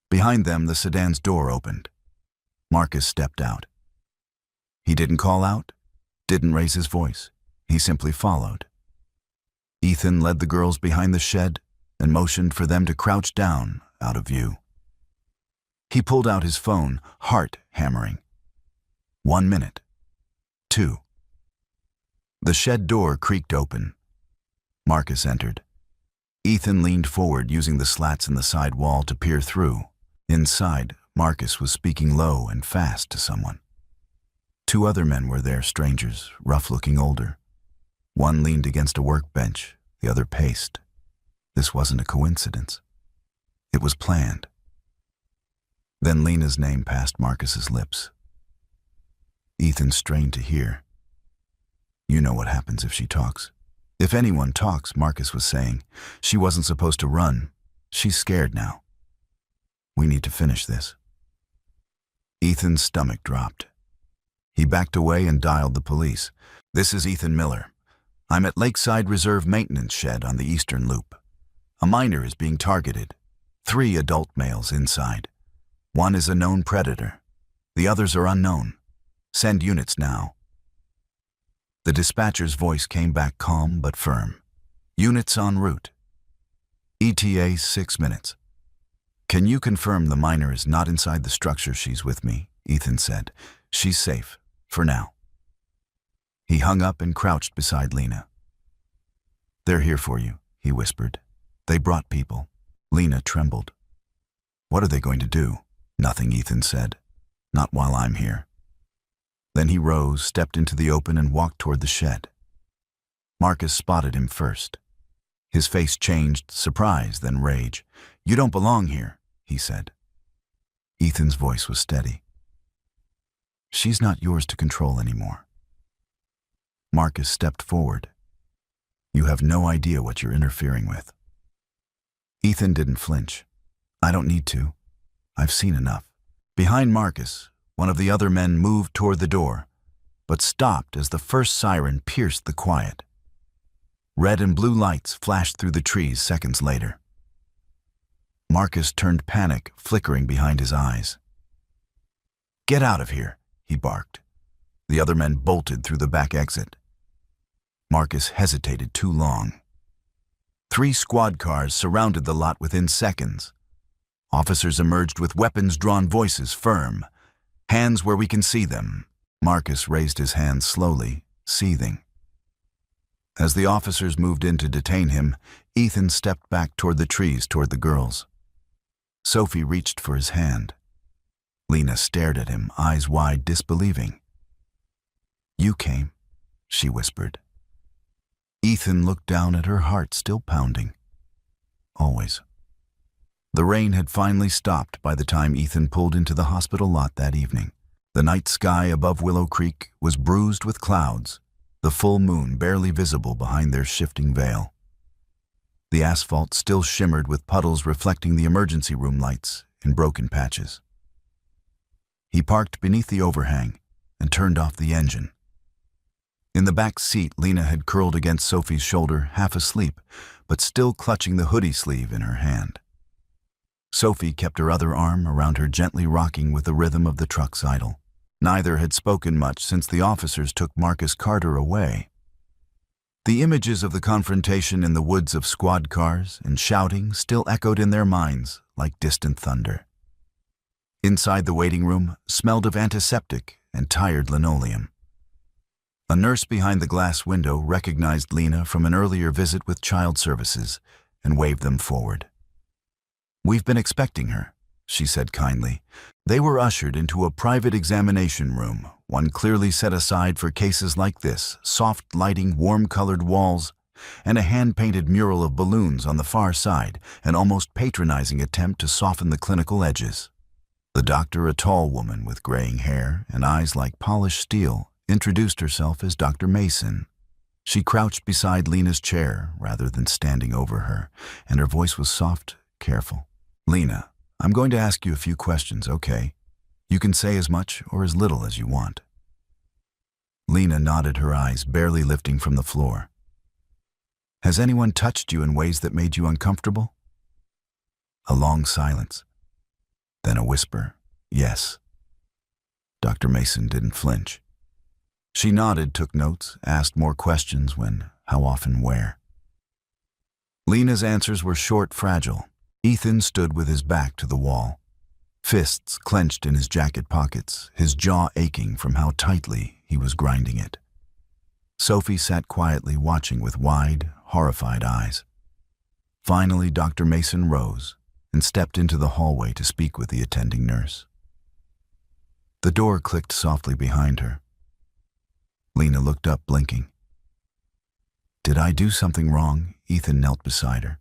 Behind them, the sedan's door opened. Marcus stepped out. He didn't call out, didn't raise his voice. He simply followed. Ethan led the girls behind the shed and motioned for them to crouch down, out of view. He pulled out his phone, heart hammering. 1 minute. 2. The shed door creaked open. Marcus entered. Ethan leaned forward, using the slats in the side wall to peer through. Inside, Marcus was speaking low and fast to someone. 2 other men were there, strangers, rough-looking older. One leaned against a workbench, the other paced. This wasn't a coincidence. It was planned. Then Lena's name passed Marcus's lips. Ethan strained to hear. "You know what happens if she talks." "If anyone talks," Marcus was saying. "She wasn't supposed to run. She's scared now. We need to finish this." Ethan's stomach dropped. He backed away and dialed the police. "This is Ethan Miller. I'm at Lakeside Reserve Maintenance Shed on the Eastern Loop. A minor is being targeted. 3 adult males inside. One is a known predator. The others are unknown. Send units now. The dispatcher's voice came back calm but firm. Units en route. ETA 6 minutes. Can you confirm the minor is not inside the structure? She's with me, Ethan said. She's safe, for now. He hung up and crouched beside Lena. They're here for you, he whispered. They brought people. Lena trembled. What are they going to do? Nothing, Ethan said. Not while I'm here. Then he rose, stepped into the open, and walked toward the shed. Marcus spotted him first. His face changed, surprise, then rage. You don't belong here, he said. Ethan's voice was steady. She's not yours to control anymore. Marcus stepped forward. You have no idea what you're interfering with. Ethan didn't flinch. I don't need to. I've seen enough. Behind Marcus, one of the other men moved toward the door, but stopped as the first siren pierced the quiet. Red and blue lights flashed through the trees seconds later. Marcus turned, panic flickering behind his eyes. Get out of here, he barked. The other men bolted through the back exit. Marcus hesitated too long. 3 squad cars surrounded the lot within seconds. Officers emerged with weapons drawn, voices firm. Hands where we can see them. Marcus raised his hands slowly, seething. As the officers moved in to detain him, Ethan stepped back toward the trees, toward the girls. Sophie reached for his hand. Lena stared at him, eyes wide, disbelieving. You came, she whispered. Ethan looked down at her, heart still pounding. Always. The rain had finally stopped by the time Ethan pulled into the hospital lot that evening. The night sky above Willow Creek was bruised with clouds, the full moon barely visible behind their shifting veil. The asphalt still shimmered with puddles reflecting the emergency room lights in broken patches. He parked beneath the overhang and turned off the engine. In the back seat, Lena had curled against Sophie's shoulder, half asleep, but still clutching the hoodie sleeve in her hand. Sophie kept her other arm around her, gently rocking with the rhythm of the truck's idle. Neither had spoken much since the officers took Marcus Carter away. The images of the confrontation in the woods of squad cars and shouting still echoed in their minds like distant thunder. Inside the waiting room smelled of antiseptic and tired linoleum. A nurse behind the glass window recognized Lena from an earlier visit with child services and waved them forward. We've been expecting her, she said kindly. They were ushered into a private examination room, one clearly set aside for cases like this, soft lighting, warm-colored walls, and a hand-painted mural of balloons on the far side, an almost patronizing attempt to soften the clinical edges. The doctor, a tall woman with graying hair and eyes like polished steel, introduced herself as Dr. Mason. She crouched beside Lena's chair rather than standing over her, and her voice was soft, careful. Lena, I'm going to ask you a few questions, okay? You can say as much or as little as you want. Lena nodded, her eyes barely lifting from the floor. Has anyone touched you in ways that made you uncomfortable? A long silence. Then a whisper, yes. Dr. Mason didn't flinch. She nodded, took notes, asked more questions when, how often, where. Lena's answers were short, fragile. Ethan stood with his back to the wall, fists clenched in his jacket pockets, his jaw aching from how tightly he was grinding it. Sophie sat quietly, watching with wide, horrified eyes. Finally, Dr. Mason rose and stepped into the hallway to speak with the attending nurse. The door clicked softly behind her. Lena looked up, blinking. Did I do something wrong? Ethan knelt beside her.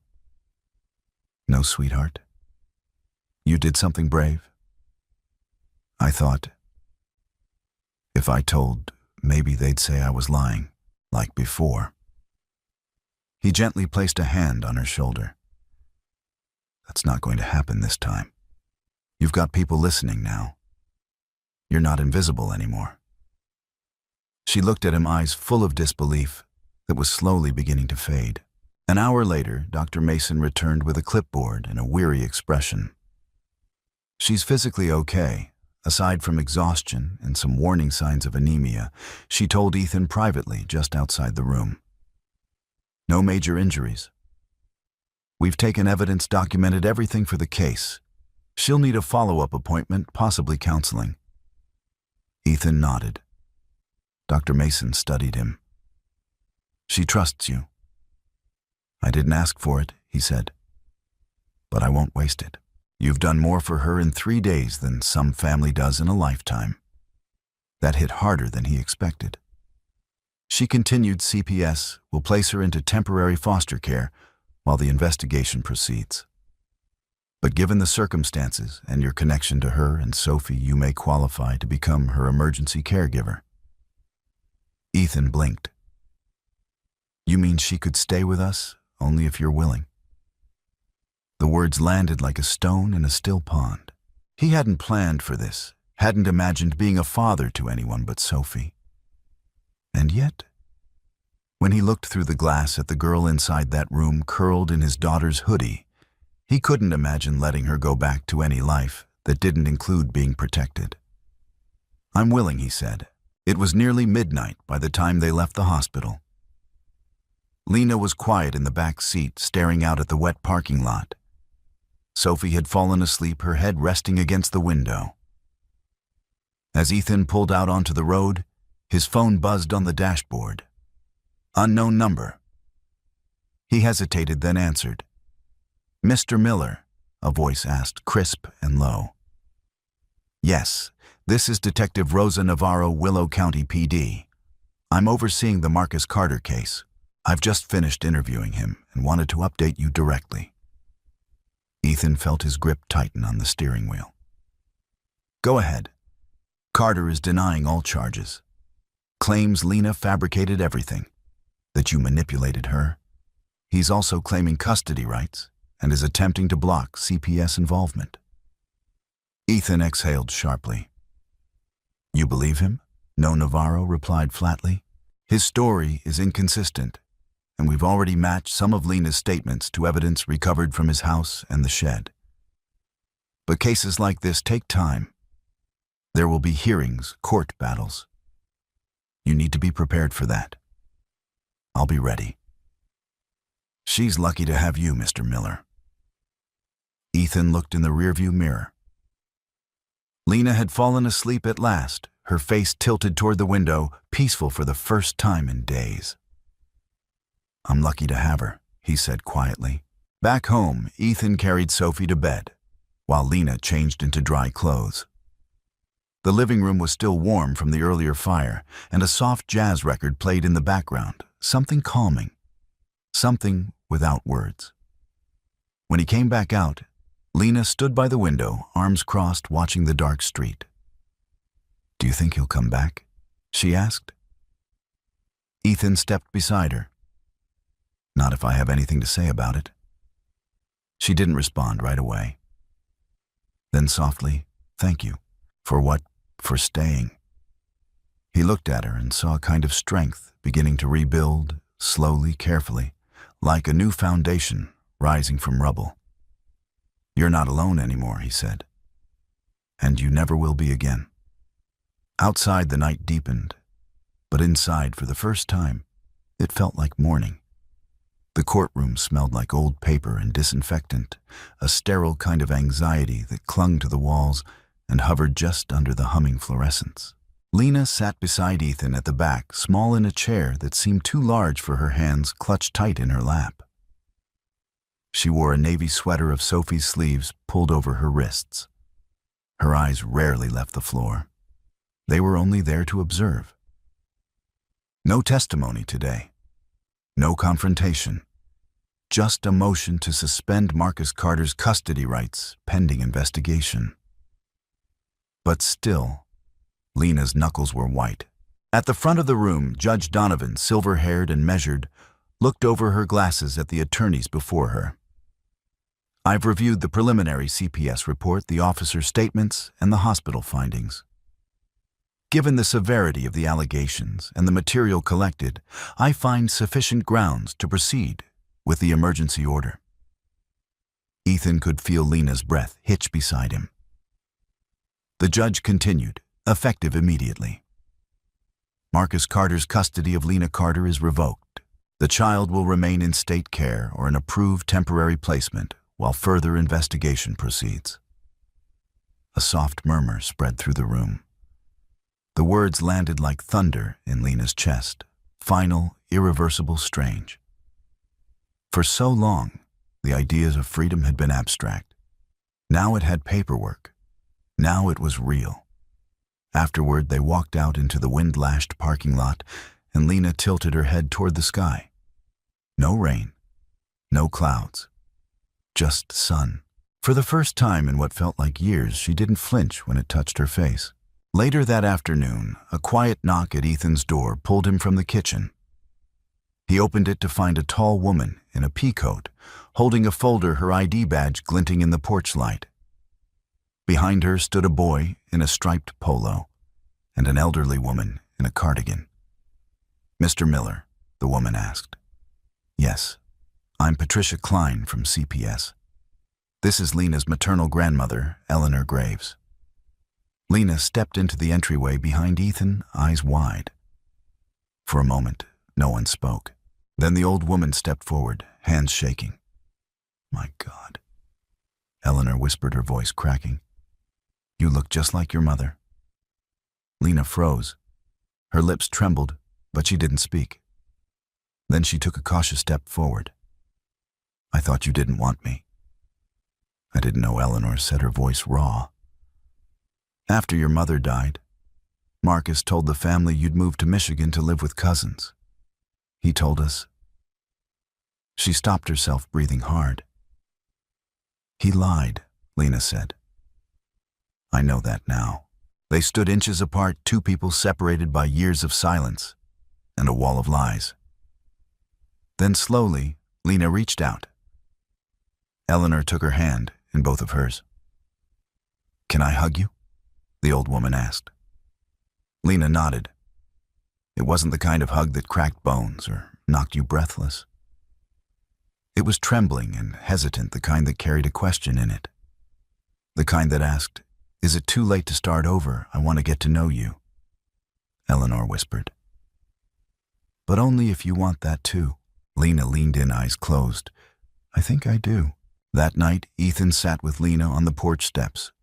No, sweetheart. You did something brave. I thought, if I told, maybe they'd say I was lying, like before. He gently placed a hand on her shoulder. That's not going to happen this time. You've got people listening now. You're not invisible anymore. She looked at him, eyes full of disbelief that was slowly beginning to fade. An hour later, Dr. Mason returned with a clipboard and a weary expression. She's physically okay, aside from exhaustion and some warning signs of anemia, she told Ethan privately just outside the room. No major injuries. We've taken evidence, documented everything for the case. She'll need a follow-up appointment, possibly counseling. Ethan nodded. Dr. Mason studied him. She trusts you. I didn't ask for it, he said. But I won't waste it. You've done more for her in 3 days than some family does in a lifetime. That hit harder than he expected. She continued. CPS will place her into temporary foster care while the investigation proceeds. But given the circumstances and your connection to her and Sophie, you may qualify to become her emergency caregiver. Ethan blinked. You mean she could stay with us, only if you're willing? The words landed like a stone in a still pond. He hadn't planned for this, hadn't imagined being a father to anyone but Sophie. And yet, when he looked through the glass at the girl inside that room curled in his daughter's hoodie, he couldn't imagine letting her go back to any life that didn't include being protected. I'm willing, he said. It was nearly midnight by the time they left the hospital. Lena was quiet in the back seat, staring out at the wet parking lot. Sophie had fallen asleep, her head resting against the window. As Ethan pulled out onto the road, his phone buzzed on the dashboard. Unknown number. He hesitated, then answered. Mr. Miller, a voice asked, crisp and low. Yes, this is Detective Rosa Navarro, Willow County PD. I'm overseeing the Marcus Carter case. I've just finished interviewing him and wanted to update you directly. Ethan felt his grip tighten on the steering wheel. Go ahead. Carter is denying all charges. Claims Lena fabricated everything, that you manipulated her. He's also claiming custody rights and is attempting to block CPS involvement. Ethan exhaled sharply. You believe him? No, Navarro replied flatly. His story is inconsistent, and we've already matched some of Lena's statements to evidence recovered from his house and the shed. But cases like this take time. There will be hearings, court battles. You need to be prepared for that. I'll be ready. She's lucky to have you, Mr. Miller. Ethan looked in the rearview mirror. Lena had fallen asleep at last, her face tilted toward the window, peaceful for the first time in days. I'm lucky to have her, he said quietly. Back home, Ethan carried Sophie to bed, while Lena changed into dry clothes. The living room was still warm from the earlier fire, and a soft jazz record played in the background, something calming, something without words. When he came back out, Lena stood by the window, arms crossed, watching the dark street. Do you think he'll come back? She asked. Ethan stepped beside her. Not if I have anything to say about it. She didn't respond right away. Then softly, thank you. For what? For staying. He looked at her and saw a kind of strength beginning to rebuild, slowly, carefully, like a new foundation rising from rubble. You're not alone anymore, he said. And you never will be again. Outside the night deepened, but inside for the first time, it felt like morning. The courtroom smelled like old paper and disinfectant, a sterile kind of anxiety that clung to the walls and hovered just under the humming fluorescence. Lena sat beside Ethan at the back, small in a chair that seemed too large for her hands clutched tight in her lap. She wore a navy sweater of Sophie's sleeves pulled over her wrists. Her eyes rarely left the floor. They were only there to observe. No testimony today. No confrontation. Just a motion to suspend Marcus Carter's custody rights pending investigation. But still, Lena's knuckles were white. At the front of the room, Judge Donovan, silver-haired and measured, looked over her glasses at the attorneys before her. I've reviewed the preliminary CPS report, the officer's statements, and the hospital findings. Given the severity of the allegations and the material collected, I find sufficient grounds to proceed with the emergency order. Ethan could feel Lena's breath hitch beside him. The judge continued, effective immediately. Marcus Carter's custody of Lena Carter is revoked. The child will remain in state care or an approved temporary placement while further investigation proceeds. A soft murmur spread through the room. The words landed like thunder in Lena's chest. Final, irreversible, strange. For so long, the ideas of freedom had been abstract. Now it had paperwork. Now it was real. Afterward, they walked out into the wind-lashed parking lot, and Lena tilted her head toward the sky. No rain, no clouds, just sun. For the first time in what felt like years, she didn't flinch when it touched her face. Later that afternoon, a quiet knock at Ethan's door pulled him from the kitchen. He opened it to find a tall woman in a pea coat, holding a folder, her ID badge glinting in the porch light. Behind her stood a boy in a striped polo and an elderly woman in a cardigan. "Mr. Miller," the woman asked. "Yes, I'm Patricia Klein from CPS. This is Lena's maternal grandmother, Eleanor Graves." Lena stepped into the entryway behind Ethan, eyes wide. For a moment, no one spoke. Then the old woman stepped forward, hands shaking. "My God," Eleanor whispered, her voice cracking. "You look just like your mother." Lena froze. Her lips trembled, but she didn't speak. Then she took a cautious step forward. "I thought you didn't want me." "I didn't know," Eleanor said, her voice raw. "After your mother died, Marcus told the family you'd moved to Michigan to live with cousins. He told us." She stopped herself, breathing hard. "He lied," Lena said. "I know that now." They stood inches apart, two people separated by years of silence and a wall of lies. Then slowly, Lena reached out. Eleanor took her hand in both of hers. "Can I hug you?" the old woman asked. Lena nodded. It wasn't the kind of hug that cracked bones or knocked you breathless. It was trembling and hesitant, the kind that carried a question in it. The kind that asked, "Is it too late to start over? I want to get to know you." Eleanor whispered. "But only if you want that too." Lena leaned in, eyes closed. "I think I do." That night, Ethan sat with Lena on the porch steps.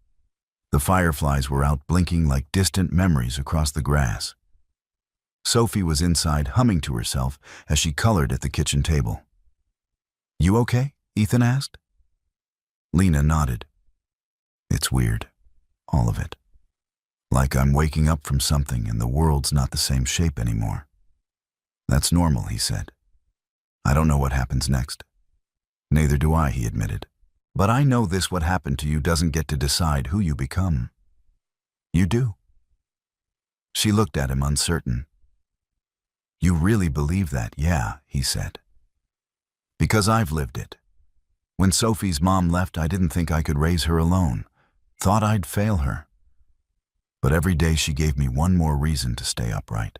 The fireflies were out, blinking like distant memories across the grass. Sophie was inside, humming to herself as she colored at the kitchen table. "You okay?" Ethan asked. Lena nodded. "It's weird, all of it. Like I'm waking up from something and the world's not the same shape anymore." "That's normal," he said. "I don't know what happens next." "Neither do I," he admitted. "But I know this: what happened to you doesn't get to decide who you become. You do." She looked at him, uncertain. "You really believe that?" "Yeah," he said. "Because I've lived it. When Sophie's mom left, I didn't think I could raise her alone. Thought I'd fail her. But every day she gave me one more reason to stay upright.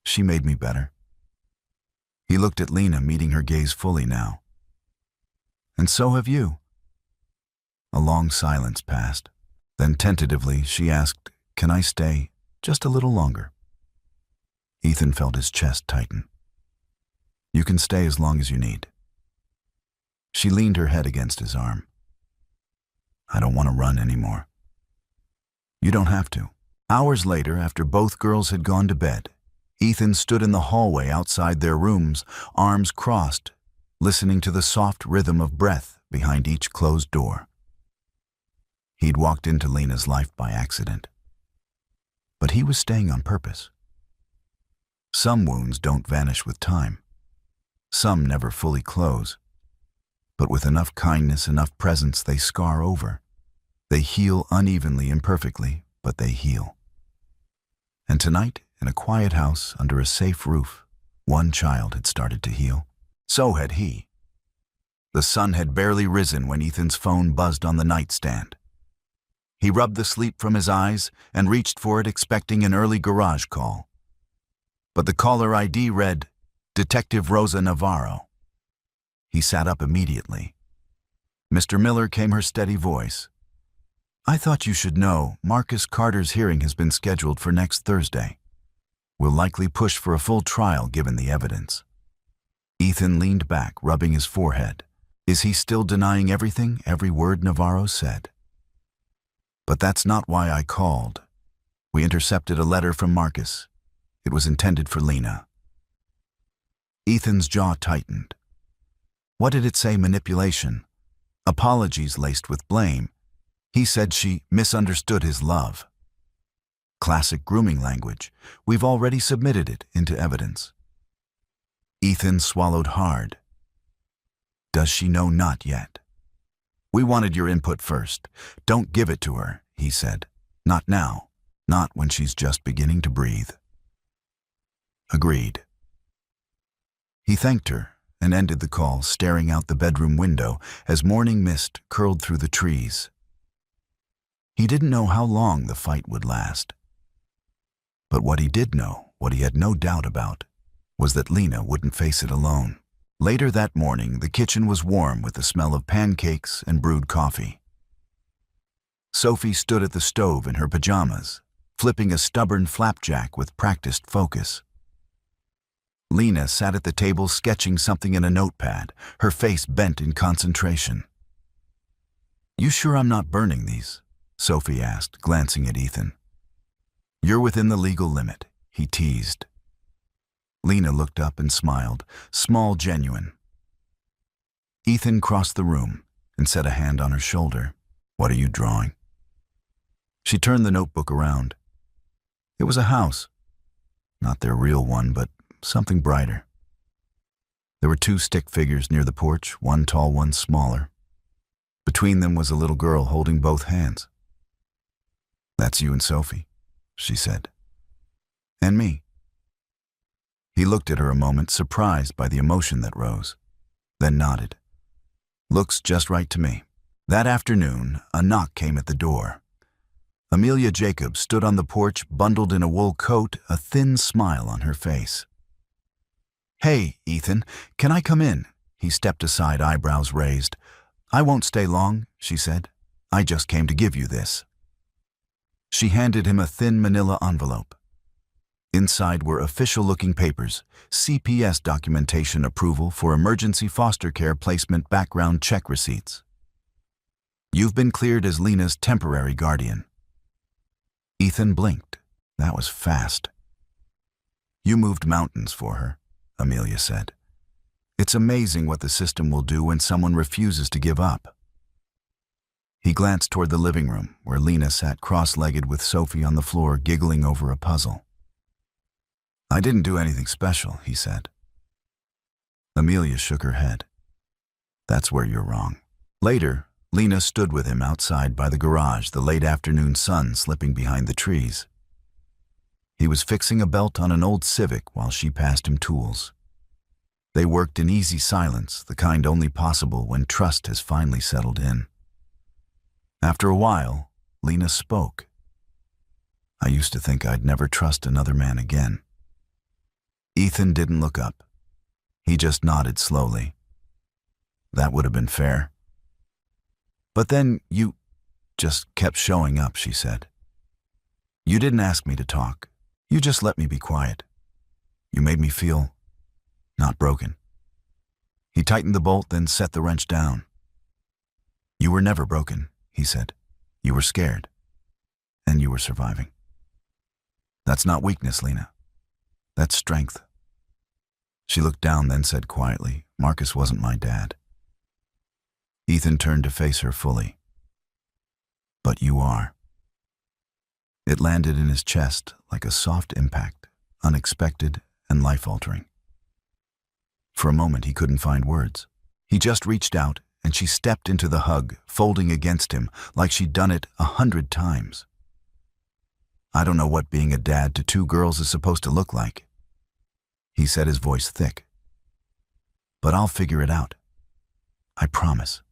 She made me better." He looked at Lena, meeting her gaze fully now. "And so have you." A long silence passed. Then tentatively she asked, "Can I stay just a little longer?" Ethan felt his chest tighten. "You can stay as long as you need." She leaned her head against his arm. "I don't want to run anymore." "You don't have to." Hours later, after both girls had gone to bed, Ethan stood in the hallway outside their rooms, arms crossed, listening to the soft rhythm of breath behind each closed door. He'd walked into Lena's life by accident, but he was staying on purpose. Some wounds don't vanish with time. Some never fully close. But with enough kindness, enough presence, they scar over. They heal unevenly, imperfectly, but they heal. And tonight, in a quiet house under a safe roof, one child had started to heal. So had he. The sun had barely risen when Ethan's phone buzzed on the nightstand. He rubbed the sleep from his eyes and reached for it, expecting an early garage call. But the caller ID read, "Detective Rosa Navarro." He sat up immediately. "Mr. Miller," came her steady voice. I thought you should know Marcus Carter's hearing has been scheduled for next Thursday. We'll likely push for a full trial given the evidence. Ethan leaned back, rubbing his forehead. Is he still denying everything, every word Navarro said? But that's not why I called. We intercepted a letter from Marcus. It was intended for Lena. Ethan's jaw tightened. What did it say? Manipulation? Apologies laced with blame. He said she misunderstood his love. Classic grooming language. We've already submitted it into evidence. Ethan swallowed hard. Does she know? Not yet. We wanted your input first. Don't give it to her, he said. Not now. Not when she's just beginning to breathe. Agreed. He thanked her and ended the call, staring out the bedroom window as morning mist curled through the trees. He didn't know how long the fight would last. But what he did know, what he had no doubt about, was that Lena wouldn't face it alone. Later that morning, the kitchen was warm with the smell of pancakes and brewed coffee. Sophie stood at the stove in her pajamas, flipping a stubborn flapjack with practiced focus. Lena sat at the table sketching something in a notepad, her face bent in concentration. You sure I'm not burning these? Sophie asked, glancing at Ethan. You're within the legal limit, he teased. Lena looked up and smiled, small, genuine. Ethan crossed the room and set a hand on her shoulder. What are you drawing? She turned the notebook around. It was a house. Not their real one, but something brighter. There were two stick figures near the porch, one tall, one smaller. Between them was a little girl holding both hands. That's you and Sophie, she said. And me. He looked at her a moment, surprised by the emotion that rose, then nodded. Looks just right to me. That afternoon, a knock came at the door. Amelia Jacobs stood on the porch, bundled in a wool coat, a thin smile on her face. Hey, Ethan, can I come in? He stepped aside, eyebrows raised. I won't stay long, she said. I just came to give you this. She handed him a thin manila envelope. Inside were official-looking papers, CPS documentation approval for emergency foster care placement background check receipts. You've been cleared as Lena's temporary guardian. Ethan blinked. That was fast. You moved mountains for her, Amelia said. It's amazing what the system will do when someone refuses to give up. He glanced toward the living room, where Lena sat cross-legged with Sophie on the floor, giggling over a puzzle. I didn't do anything special, he said. Amelia shook her head. That's where you're wrong. Later, Lena stood with him outside by the garage, the late afternoon sun slipping behind the trees. He was fixing a belt on an old Civic while she passed him tools. They worked in easy silence, the kind only possible when trust has finally settled in. After a while, Lena spoke. I used to think I'd never trust another man again. Ethan didn't look up. He just nodded slowly. That would have been fair. But then you just kept showing up, she said. You didn't ask me to talk. You just let me be quiet. You made me feel not broken. He tightened the bolt, then set the wrench down. You were never broken, he said. You were scared. And you were surviving. That's not weakness, Lena. That's strength. She looked down, then said quietly, Marcus wasn't my dad. Ethan turned to face her fully. But you are. It landed in his chest like a soft impact, unexpected and life-altering. For a moment he couldn't find words. He just reached out, and she stepped into the hug, folding against him like she'd done it 100 times. I don't know what being a dad to two girls is supposed to look like. He said, his voice thick. But I'll figure it out. I promise.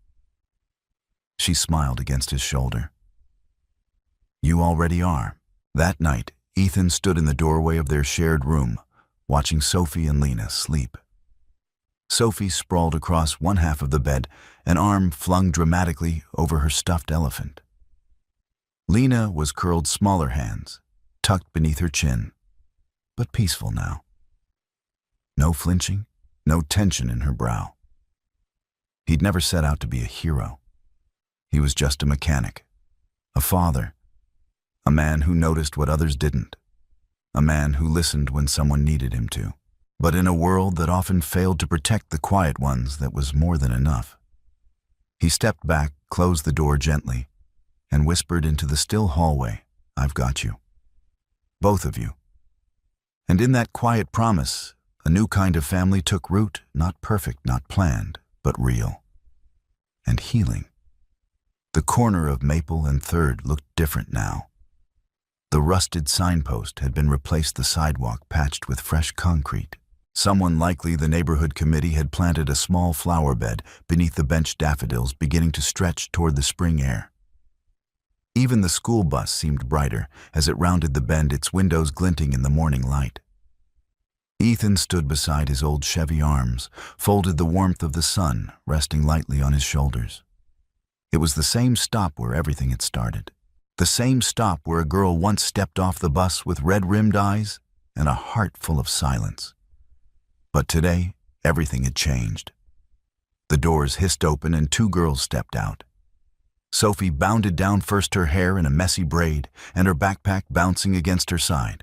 She smiled against his shoulder. You already are. That night, Ethan stood in the doorway of their shared room, watching Sophie and Lena sleep. Sophie sprawled across one half of the bed, an arm flung dramatically over her stuffed elephant. Lena was curled smaller hands, tucked beneath her chin, but peaceful now. No flinching, no tension in her brow. He'd never set out to be a hero. He was just a mechanic, a father, a man who noticed what others didn't, a man who listened when someone needed him to. But in a world that often failed to protect the quiet ones, that was more than enough. He stepped back, closed the door gently, and whispered into the still hallway, "I've got you. Both of you." And in that quiet promise, a new kind of family took root, not perfect, not planned, but real. And healing. The corner of Maple and 3rd looked different now. The rusted signpost had been replaced, the sidewalk patched with fresh concrete. Someone, likely the neighborhood committee, had planted a small flower bed beneath the bench daffodils beginning to stretch toward the spring air. Even the school bus seemed brighter as it rounded the bend, its windows glinting in the morning light. Ethan stood beside his old Chevy arms, folded, the warmth of the sun resting lightly on his shoulders. It was the same stop where everything had started. The same stop where a girl once stepped off the bus with red-rimmed eyes and a heart full of silence. But today, everything had changed. The doors hissed open and 2 girls stepped out. Sophie bounded down first, her hair in a messy braid and her backpack bouncing against her side.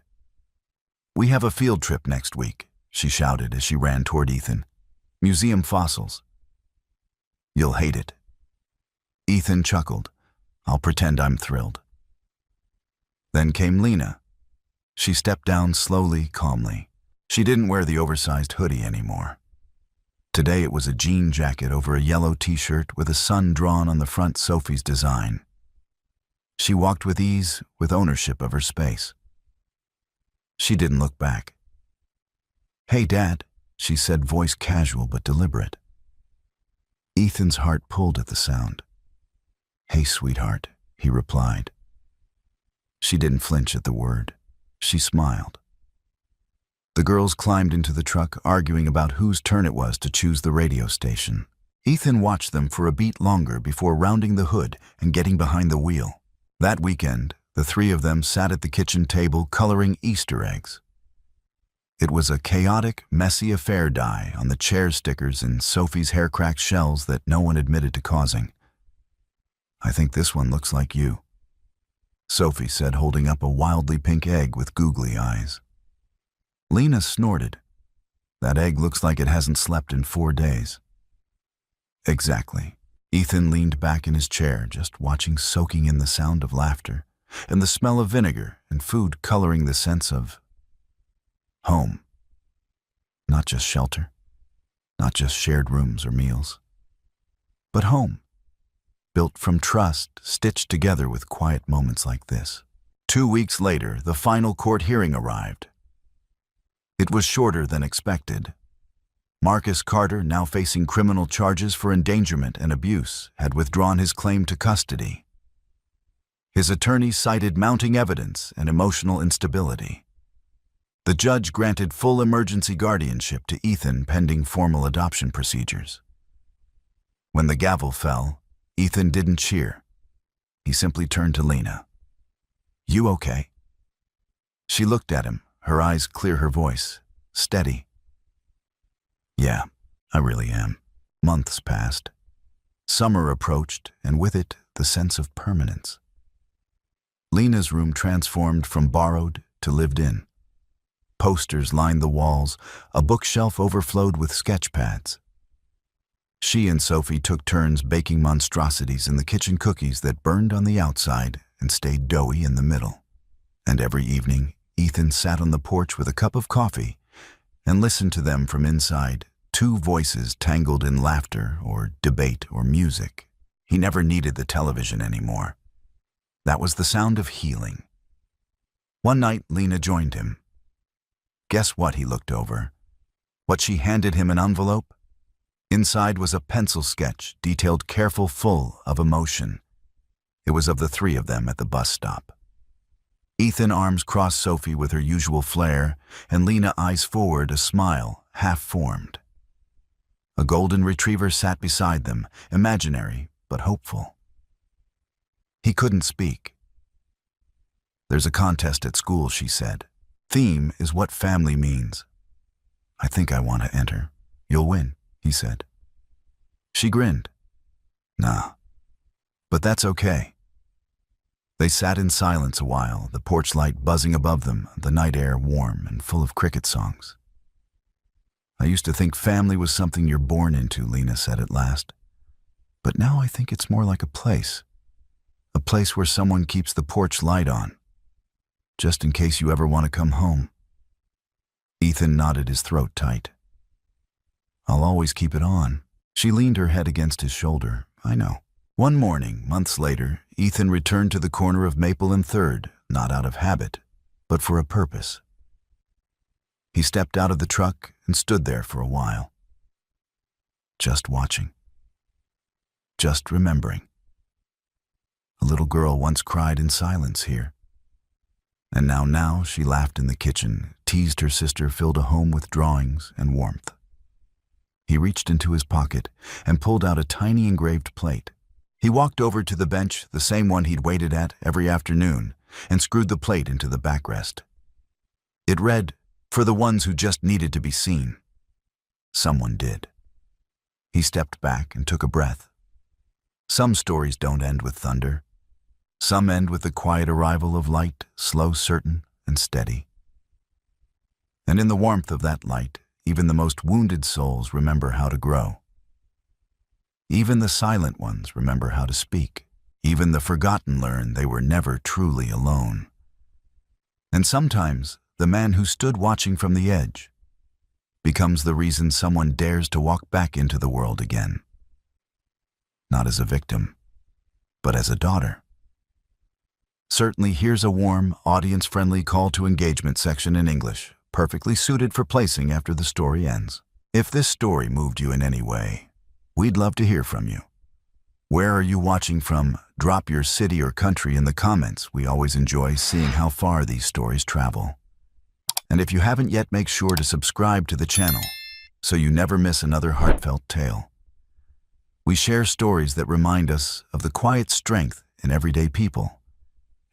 "We have a field trip next week," she shouted as she ran toward Ethan. "Museum fossils." "You'll hate it." Ethan chuckled. "I'll pretend I'm thrilled." Then came Lena. She stepped down slowly, calmly. She didn't wear the oversized hoodie anymore. Today it was a jean jacket over a yellow t-shirt with a sun drawn on the front, Sophie's design. She walked with ease, with ownership of her space. She didn't look back. "Hey, Dad," she said, voice casual but deliberate. Ethan's heart pulled at the sound. "Hey, sweetheart," he replied. She didn't flinch at the word. She smiled. The girls climbed into the truck, arguing about whose turn it was to choose the radio station. Ethan watched them for a beat longer before rounding the hood and getting behind the wheel. That weekend, the 3 of them sat at the kitchen table coloring Easter eggs. It was a chaotic, messy affair, dye on the chair stickers and Sophie's hair-cracked shells that no one admitted to causing. "I think this one looks like you," Sophie said, holding up a wildly pink egg with googly eyes. Lena snorted. "That egg looks like it hasn't slept in 4 days. "Exactly." Ethan leaned back in his chair, just watching, soaking in the sound of laughter and the smell of vinegar and food, coloring the sense of home. Not just shelter, not just shared rooms or meals, but home, built from trust, stitched together with quiet moments like this. 2 weeks later, the final court hearing arrived. It was shorter than expected. Marcus Carter, now facing criminal charges for endangerment and abuse, had withdrawn his claim to custody. His attorney cited mounting evidence and emotional instability. The judge granted full emergency guardianship to Ethan pending formal adoption procedures. When the gavel fell, Ethan didn't cheer. He simply turned to Lena. "You okay?" She looked at him, her eyes clear, her voice steady. "Yeah, I really am." Months passed. Summer approached, and with it, the sense of permanence. Lena's room transformed from borrowed to lived in. Posters lined the walls, a bookshelf overflowed with sketch pads. She and Sophie took turns baking monstrosities in the kitchen, cookies that burned on the outside and stayed doughy in the middle. And every evening, Ethan sat on the porch with a cup of coffee and listened to them from inside, 2 voices tangled in laughter or debate or music. He never needed the television anymore. That was the sound of healing. One night, Lena joined him. Guess what he looked over? What she handed him, an envelope? Inside was a pencil sketch, detailed, careful, full of emotion. It was of the 3 of them at the bus stop. Ethan arms crossed Sophie with her usual flair, and Lena eyes forward, a smile half-formed. A golden retriever sat beside them, imaginary but hopeful. He couldn't speak. There's a contest at school, she said. Theme is what family means. I think I want to enter. You'll win, he said. She grinned. Nah, but that's okay. They sat in silence a while, the porch light buzzing above them, the night air warm and full of cricket songs. I used to think family was something you're born into, Lena said at last. But now I think it's more like a place where someone keeps the porch light on, just in case you ever want to come home. Ethan knotted his throat tight. I'll always keep it on. She leaned her head against his shoulder. I know. One morning, months later, Ethan returned to the corner of Maple and 3rd, not out of habit, but for a purpose. He stepped out of the truck and stood there for a while. Just watching. Just remembering. A little girl once cried in silence here. And now she laughed in the kitchen, teased her sister, filled a home with drawings and warmth. He reached into his pocket and pulled out a tiny engraved plate. He walked over to the bench, the same one he'd waited at every afternoon, and screwed the plate into the backrest. It read, "For the ones who just needed to be seen." Someone did. He stepped back and took a breath. Some stories don't end with thunder. Some end with the quiet arrival of light, slow, certain, and steady. And in the warmth of that light, even the most wounded souls remember how to grow. Even the silent ones remember how to speak. Even the forgotten learn they were never truly alone. And sometimes, the man who stood watching from the edge becomes the reason someone dares to walk back into the world again. Not as a victim, but as a daughter. Certainly, here's a warm, audience-friendly call to engagement section in English, perfectly suited for placing after the story ends. If this story moved you in any way, we'd love to hear from you. Where are you watching from? Drop your city or country in the comments. We always enjoy seeing how far these stories travel. And if you haven't yet, make sure to subscribe to the channel so you never miss another heartfelt tale. We share stories that remind us of the quiet strength in everyday people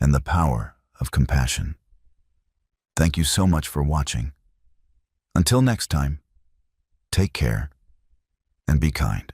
and the power of compassion. Thank you so much for watching. Until next time, take care and be kind.